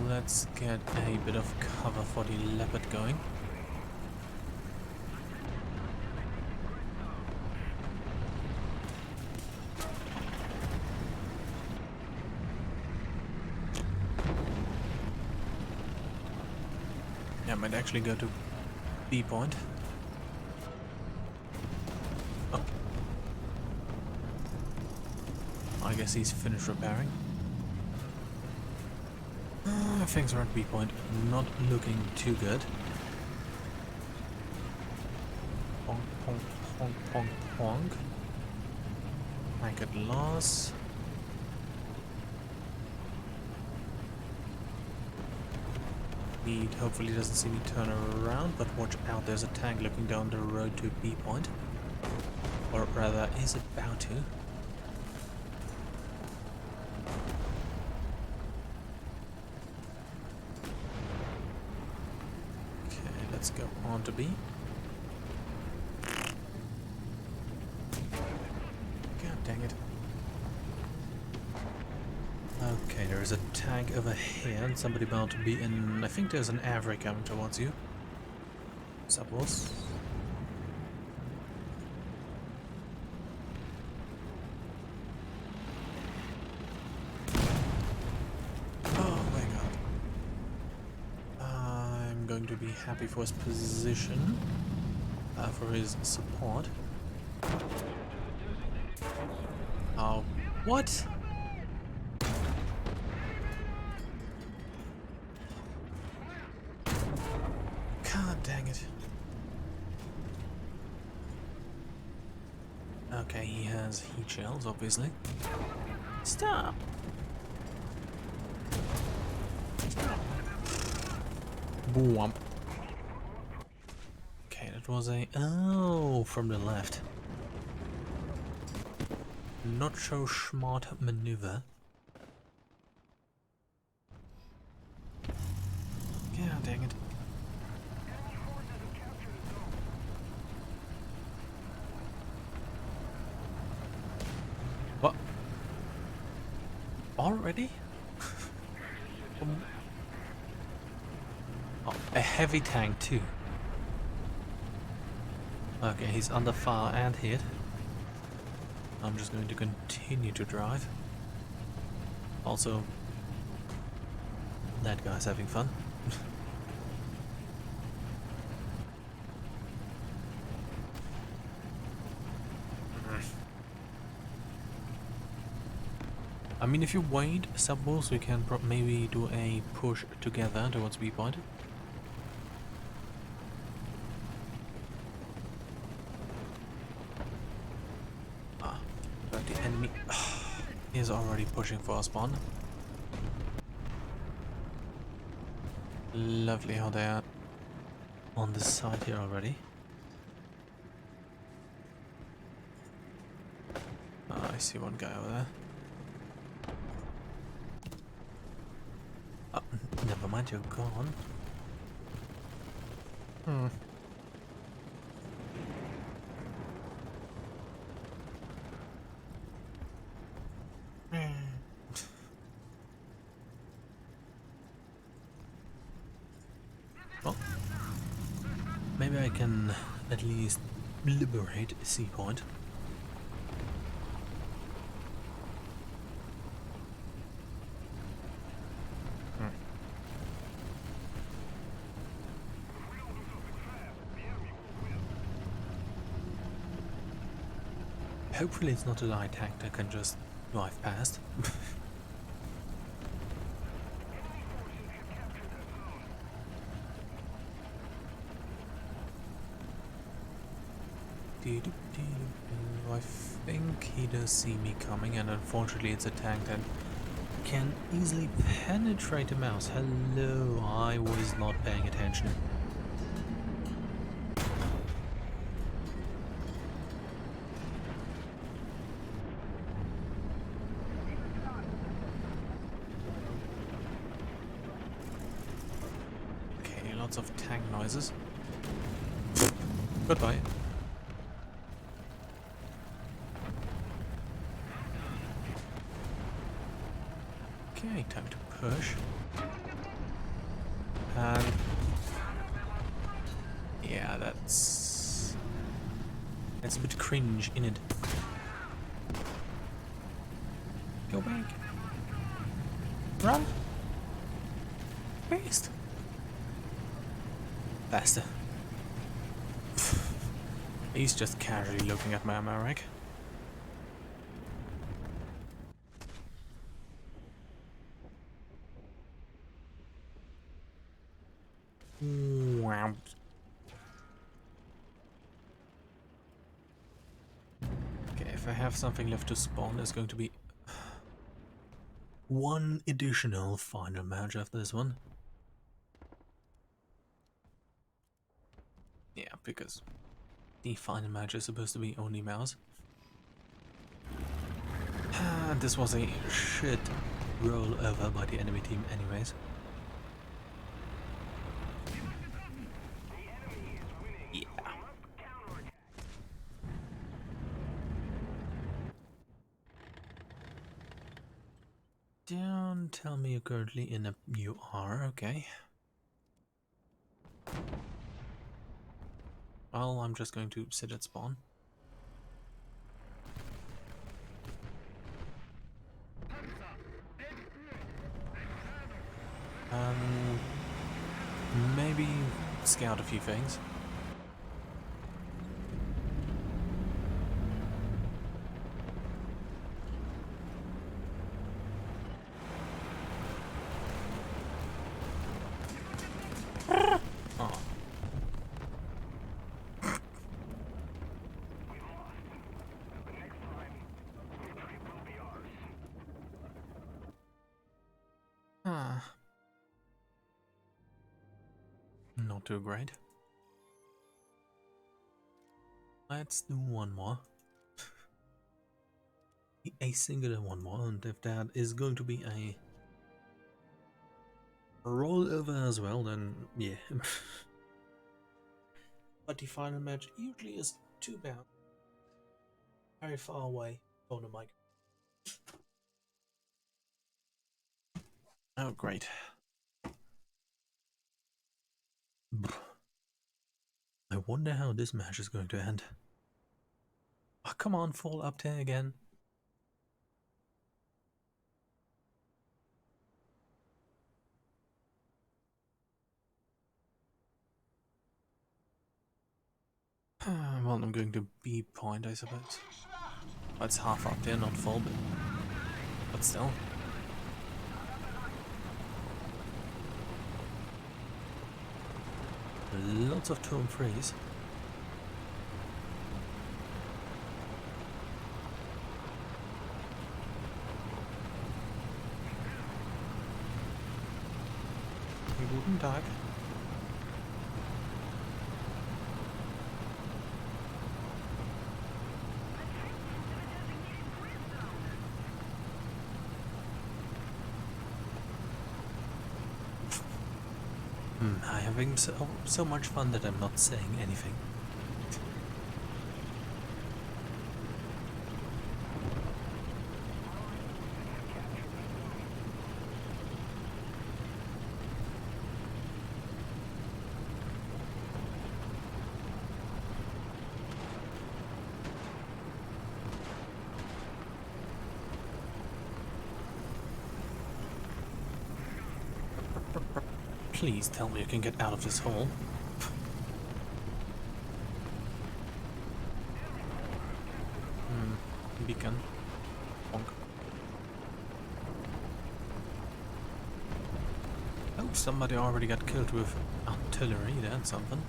Let's get a bit of cover for the Leopard going. I might actually go to B point. Oh. I guess he's finished repairing. Things are at B point, not looking too good. Ponk, ponk, ponk, ponk, ponk. Packet loss. He hopefully doesn't see me turn around, but watch out, there's a tank looking down the road to B point. Or rather, is about to. Okay, let's go on to B. God dang it. Okay, there is a tank over here and somebody about to be in. I think there's an Averick coming towards you. Suppose. Oh my god. I'm going to be happy for his position, for his support. Oh, what? God dang it. Okay, he has heat shells, obviously. Stop! Boom. Okay, that was a... Oh, from the left. Not so smart maneuver. God dang it. What? Already? Oh, a heavy tank too. Okay, he's under fire and hit. I'm just going to continue to drive. Also, that guy's having fun. I mean, if you wait, suppose we can maybe do a push together towards B point. Ah, but the enemy is already pushing for a spawn. Lovely how they are on this side here already. I see one guy over there. Oh, never mind, you're gone. Well, maybe I can at least liberate C point. Hopefully it's not a light tank that can just drive past. I think he does see me coming, and unfortunately it's a tank that can easily penetrate a mouse. Hello, I was not paying attention. Okay, lots of tank noises. Goodbye. Okay, time to push. And yeah, that's a bit cringe in it. Go back. Run. Beast. Bastard. He's just casually looking at my ammo rack. Wow. Okay, if I have something left to spawn, there's going to be one additional final match after this one. Yeah, because the final match is supposed to be only mouse. This was a shit roll over by the enemy team anyways. Yeah. Don't tell me you're currently in a... You are, okay. Well, I'm just going to sit at spawn. Maybe scout a few things. Oh. Ah. Not too great. Let's do one more. A singular one more, and if that is going to be a rollover as well, then yeah. But the final match usually is too bad. Very far away from the mic. Oh, great. I wonder how this match is going to end. Oh, come on, fall up there again. Well, I'm going to B point, I suppose. Oh, it's half up there, not full, but still. Lots of 2 and 3s. Guten Tag. I'm having so much fun that I'm not saying anything. Please tell me you can get out of this hole. Beacon. Bonk. Oh, somebody already got killed with artillery, that's something.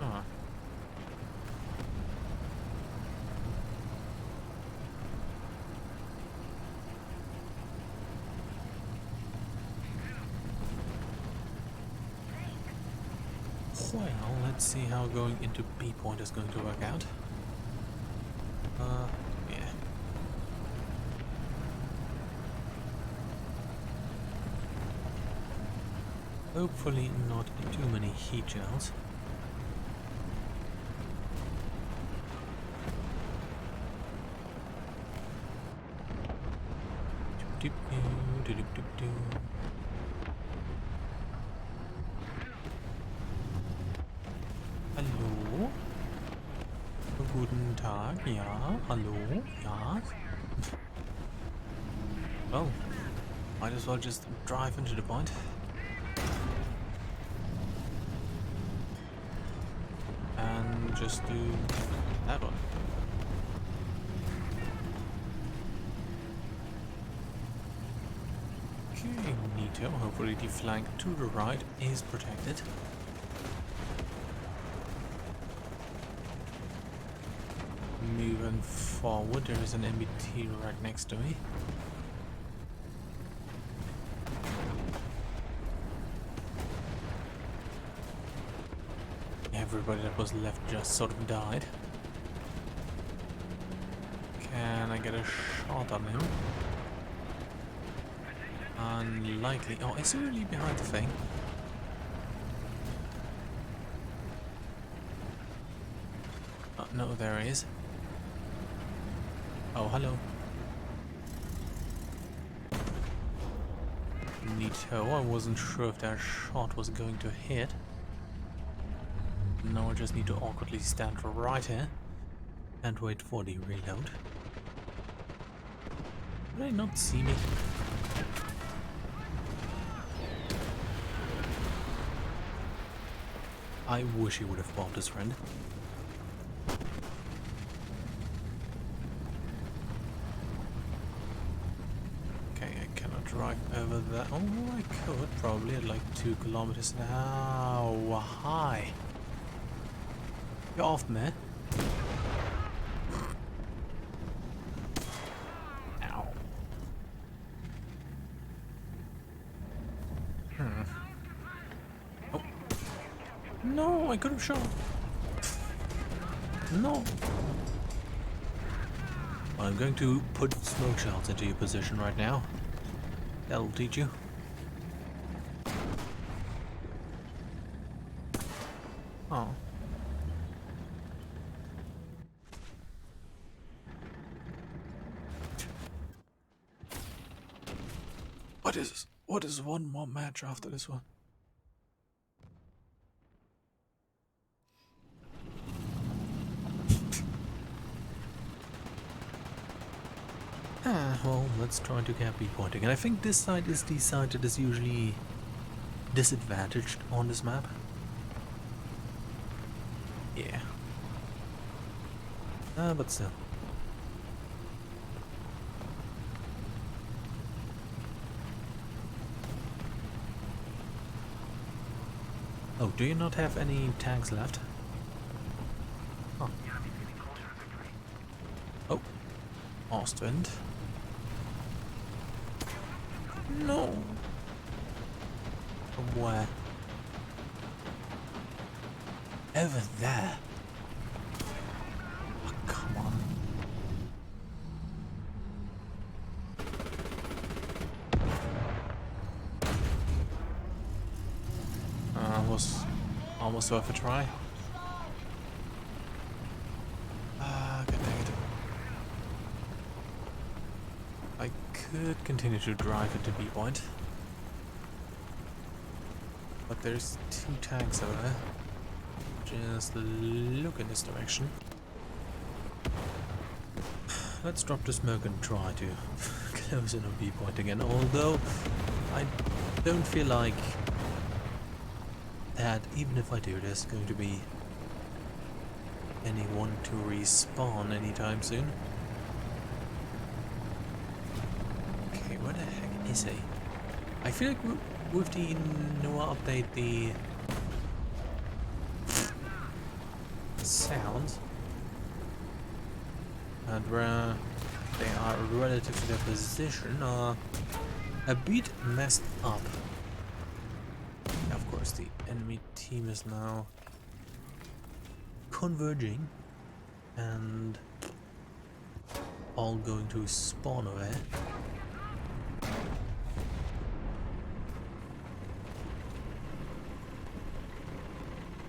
Ah. Well, let's see how going into B point is going to work out. Yeah. Hopefully not too many heat gels. Hello? Guten Tag, ja, hallo, ja. Well, might as well just drive into the point. And just do that one. Okay, neato. Hopefully the flank to the right is protected. Moving forward, there is an MBT right next to me. Everybody that was left just sort of died. Can I get a shot on him? Unlikely. Oh, is he really behind the thing? Oh, no, there he is. Oh, hello. Neato. I wasn't sure if that shot was going to hit. Now I just need to awkwardly stand right here and wait for the reload. Did they not see me? I wish he would have bombed his friend. Okay, I cannot drive over that. Oh, I could probably at like 2 kilometers now. Hi. You're off, man. Ow. Oh. No, I could have shot. No. Well, I'm going to put smoke shells into your position right now. That'll teach you. Oh. What is one more match after this one? Well, let's try to get B pointing. And I think this side is the side that is usually disadvantaged on this map. Yeah. But still. Oh, do you not have any tanks left? Oh. Oh. Ostwind. No. From where? Over there. Oh, come on. Was almost worth a try. God dang it. I could continue to drive it to B point. But there's 2 tanks over there. Just look in this direction. Let's drop the smoke and try to close in on B point again. Although I don't feel like that even if I do, there's going to be anyone to respawn anytime soon. Okay, where the heck is he? I feel like with the Noah update, the sounds and where they are relative to their position are a bit messed up. Of course, the enemy team is now converging and all going to spawn away.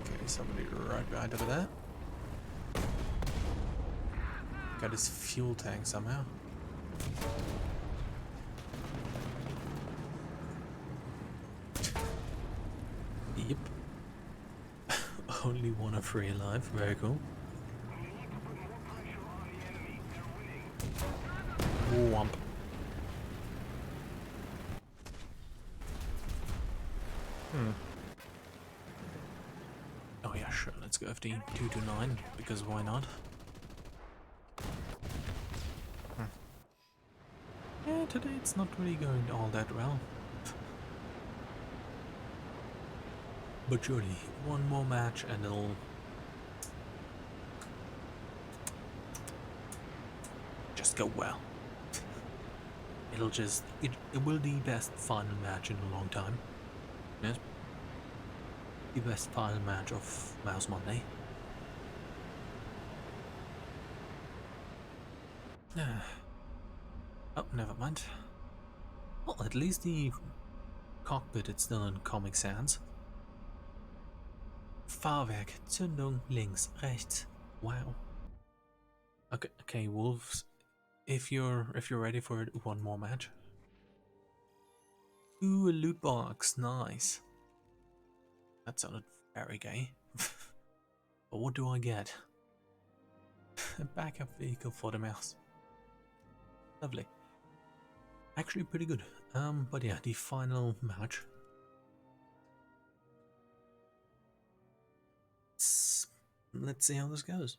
Okay, somebody right behind over there. Got his fuel tank somehow. Yep. Only one of 3 alive. Very cool. Womp. Oh yeah, sure, let's go FD 229, because why not? Yeah, today it's not really going all that well. But surely, one more match and it'll... just go well. It'll just... It will be the best final match in a long time. Yes. The best final match of Mouse Monday. Oh, never mind. Well, at least the cockpit is still in Comic Sans. Fahrwerk, Zündung, links, rechts. Wow. Okay, Wolves. If you're ready for it, one more match. Ooh, a loot box, nice. That sounded very gay. But what do I get? A backup vehicle for the mouse. Lovely. Actually pretty good. But yeah, the final match. Let's see how this goes.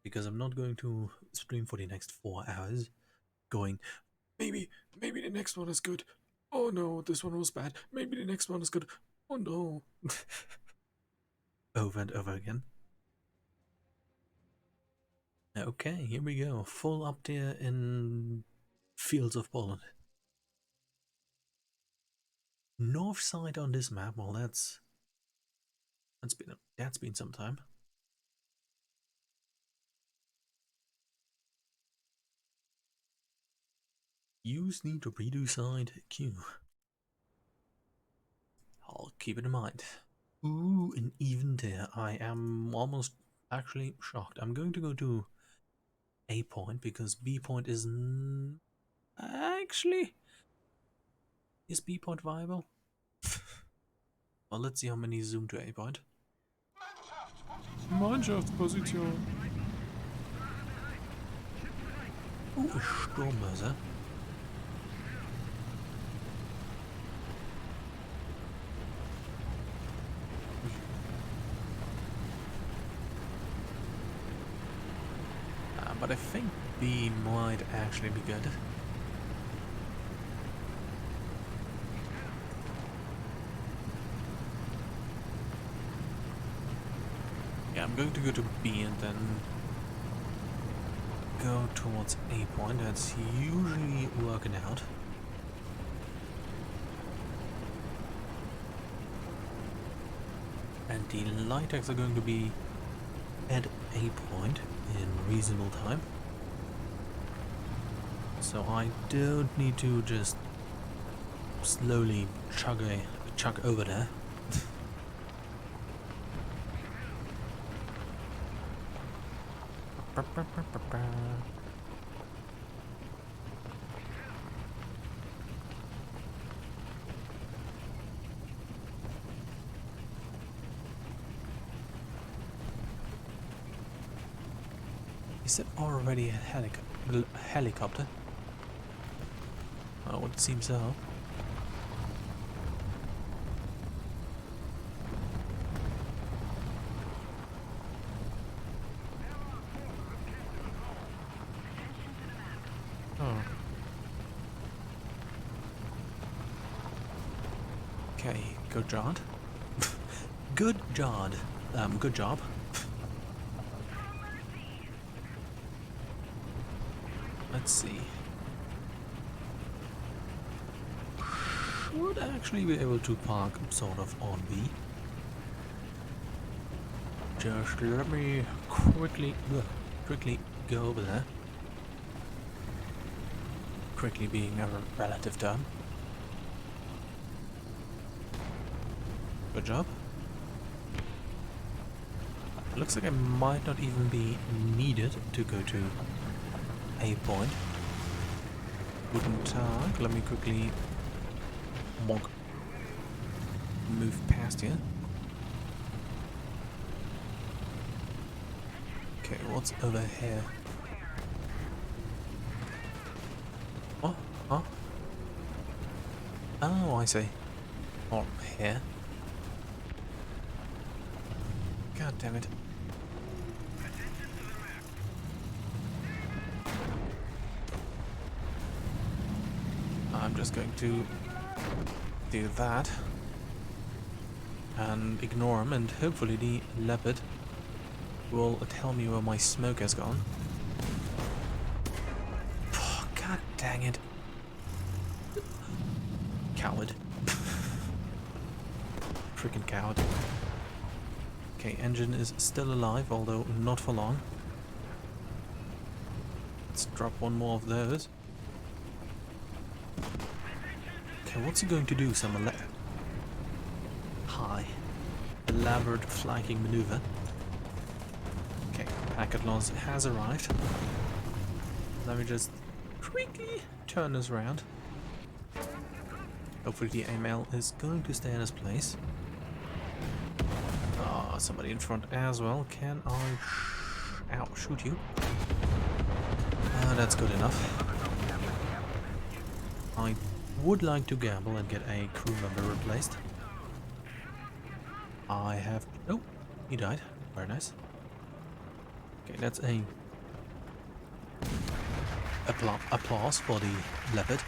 Because I'm not going to stream for the next 4 hours going, maybe the next one is good. Oh no, this one was bad. Maybe the next one is good. Oh no. Over and over again. Okay, here we go. Full up there in Fields of Poland. North side on this map, well that's been some time. Use need to redo side Q. I'll keep it in mind. Ooh, an even there. I am almost actually shocked. I'm going to go to A point because B point isn't actually. Is B point viable? Well, let's see how many zoom to A point. Mannschaftsposition. Oh, a Sturmmörser. But I think B might actually be good. Yeah, I'm going to go to B and then go towards A point. That's usually working out. And the light tags are going to be at A point in reasonable time. So I don't need to just slowly chug over there. Is it already a helicopter? Oh, it would seem so. Oh. Okay, good job. Good job. Good job. Let's see. Should actually be able to park sort of on B. Just let me quickly go over there. Quickly being a relative term. Good job. Looks like I might not even be needed to go to A point. Guten Tag. Let me quickly move past here. Okay, what's over here? Oh, I see. Or here. God damn it. I'm just going to do that and ignore him, and hopefully the leopard will tell me where my smoke has gone. Oh, God dang it. Coward. Freaking coward. Okay, engine is still alive, although not for long. Let's drop one more of those. Okay, what's he going to do? Some elaborate flanking maneuver. Okay, packet loss has arrived. Let me just quickly turn this around. Hopefully the AML is going to stay in its place. Oh, somebody in front as well. Can I shoot you? That's good enough. I would like to gamble and get a crew member replaced. I have... Oh, he died. Very nice. Okay, that's a... applause for the leopard.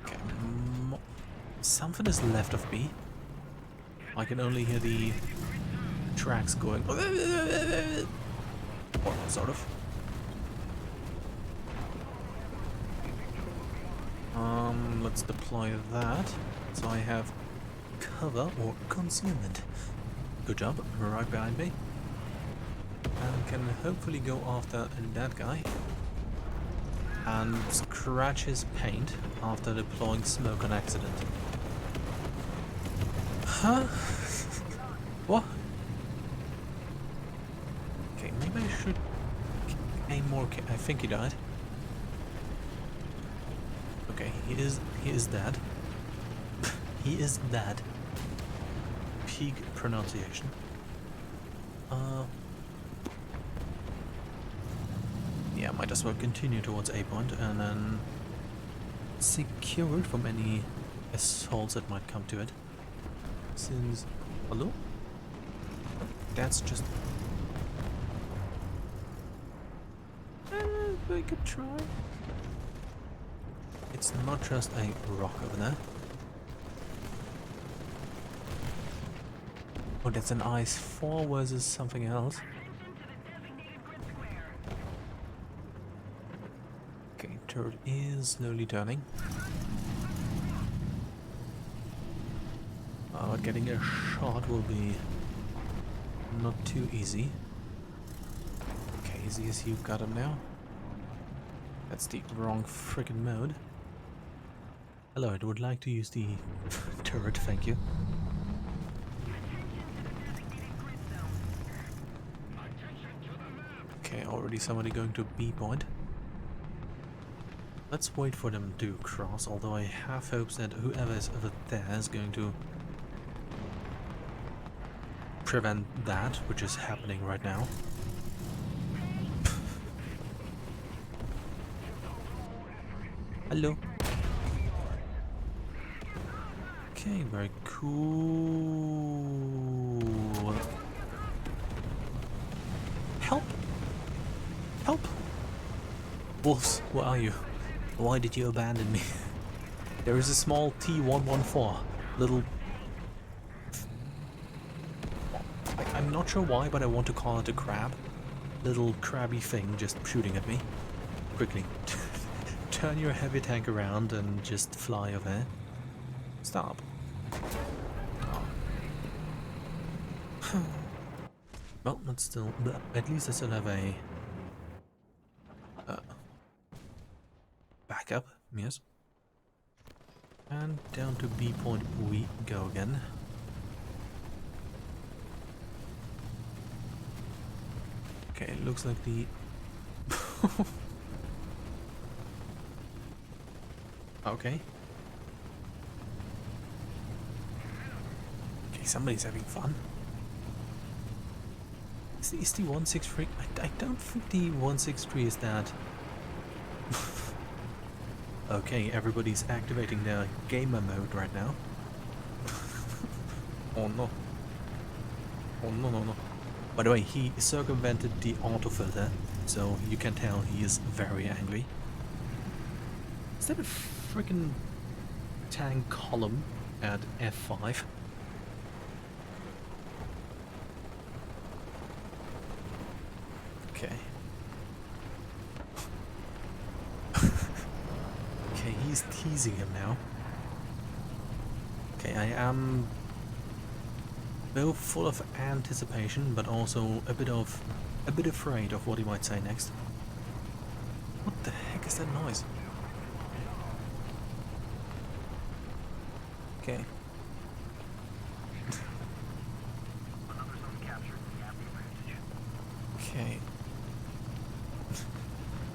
Okay, something is left of me. I can only hear the tracks going... Or sort of. Let's deploy that. So I have cover or concealment. Good job, right behind me. And can hopefully go after that guy. And scratch his paint after deploying smoke on accident. Huh? What? Okay, maybe I should aim more. I think he died. Okay, he is dead. He is dead. Peak pronunciation. Yeah, might as well continue towards A point and then secure it from any assaults that might come to it. Since... Hello? That's just... I could try. It's not just a rock over there. Oh, that's an IS-4 versus something else. Okay, turret is slowly turning. But getting a shot will be not too easy. Okay, easy as you got him now. That's the wrong freaking mode. Hello, I would like to use the turret, thank you. Okay, already somebody going to B point. Let's wait for them to cross, although I have hopes that whoever is over there is going to prevent that, which is happening right now. Hello. Okay, very cool. Help! Help! Wolves, where are you? Why did you abandon me? There is a small T-114, little... I'm not sure why, but I want to call it a crab. Little crabby thing just shooting at me. Quickly. Turn your heavy tank around and just fly over. Stop. Oh. Well, that's still... At least I still have a... backup, yes. And down to B point we go again. Okay, it looks like the... Okay. Okay, somebody's having fun. Is the 163? I don't think the 163 is that. Okay, everybody's activating their gamer mode right now. Oh no. Oh no no no. By the way, he circumvented the autofilter, so you can tell he is very angry. Is that a freaking tank column at F5? Okay. Okay, he's teasing him now. Okay, I am both full of anticipation, but also a bit afraid of what he might say next. What the heck is that noise? Okay. Okay.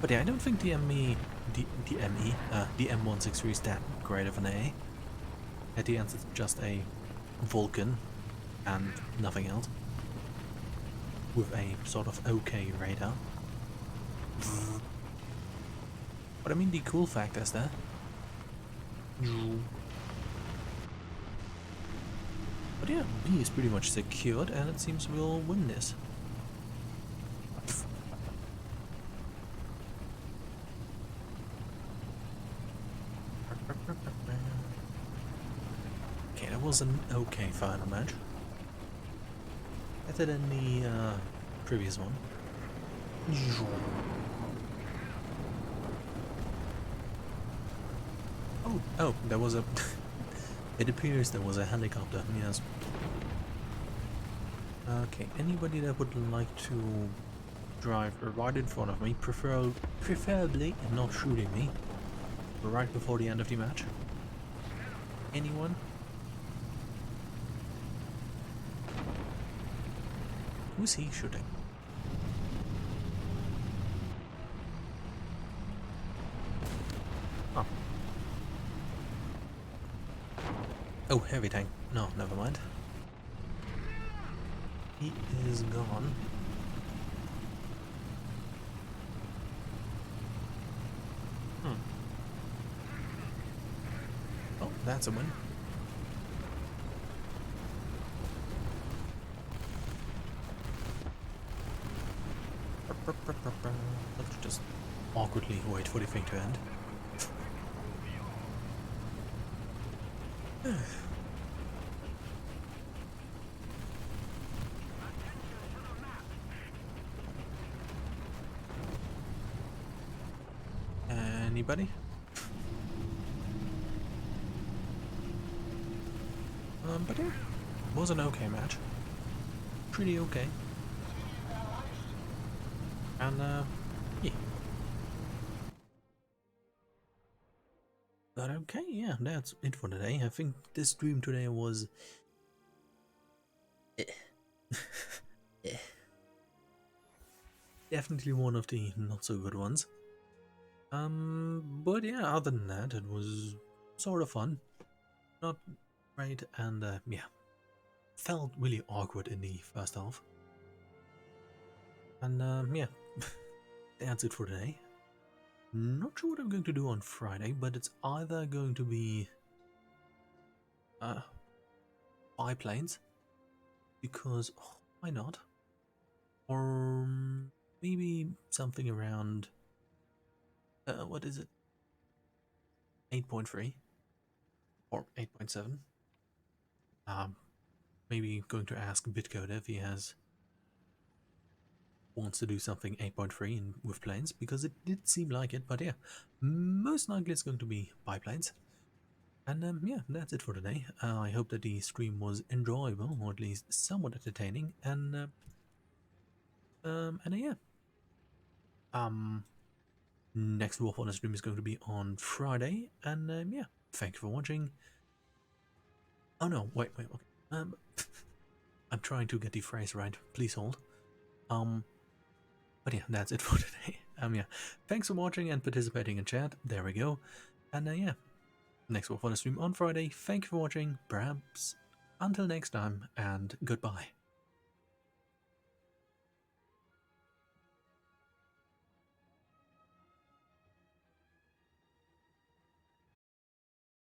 But yeah, I don't think the M163 is that great of an A. At the end, it's just a Vulcan and nothing else, with a sort of okay radar. But I mean, the cool factor is there. But yeah, B is pretty much secured, and it seems we'll win this. Okay, that was an okay final match. Better than the previous one. Oh, there was a... It appears there was a helicopter, yes. Okay, anybody that would like to drive right in front of me, preferably not shooting me, right before the end of the match? Anyone? Who's he shooting? Oh. Oh, heavy tank. No, never mind. He is gone. Oh, that's a win. Let's just awkwardly wait for the thing to end. Anybody? But yeah, it was an okay match. Pretty okay. And yeah. But okay, yeah, that's it for today. I think this stream today was definitely one of the not so good ones. But yeah, other than that, it was sort of fun. Not great, and yeah, felt really awkward in the first half. And yeah, that's it for today. Not sure what I'm going to do on Friday, but it's either going to be biplanes, because why not? Or maybe something around what is it? 8.3 or 8.7. Maybe going to ask Bitcode if he wants to do something 8.3 with planes, because it did seem like it. But yeah, most likely it's going to be biplanes. And yeah, that's it for today. I hope that the stream was enjoyable, or at least somewhat entertaining. And yeah, next Wolf on the stream is going to be on Friday. And yeah, thank you for watching. Oh no, wait, okay. I'm trying to get the phrase right. Please hold. But yeah, that's it for today. Yeah, thanks for watching and participating in chat. There we go. And yeah, next Wolf on the stream on Friday. Thank you for watching. Perhaps until next time, and goodbye.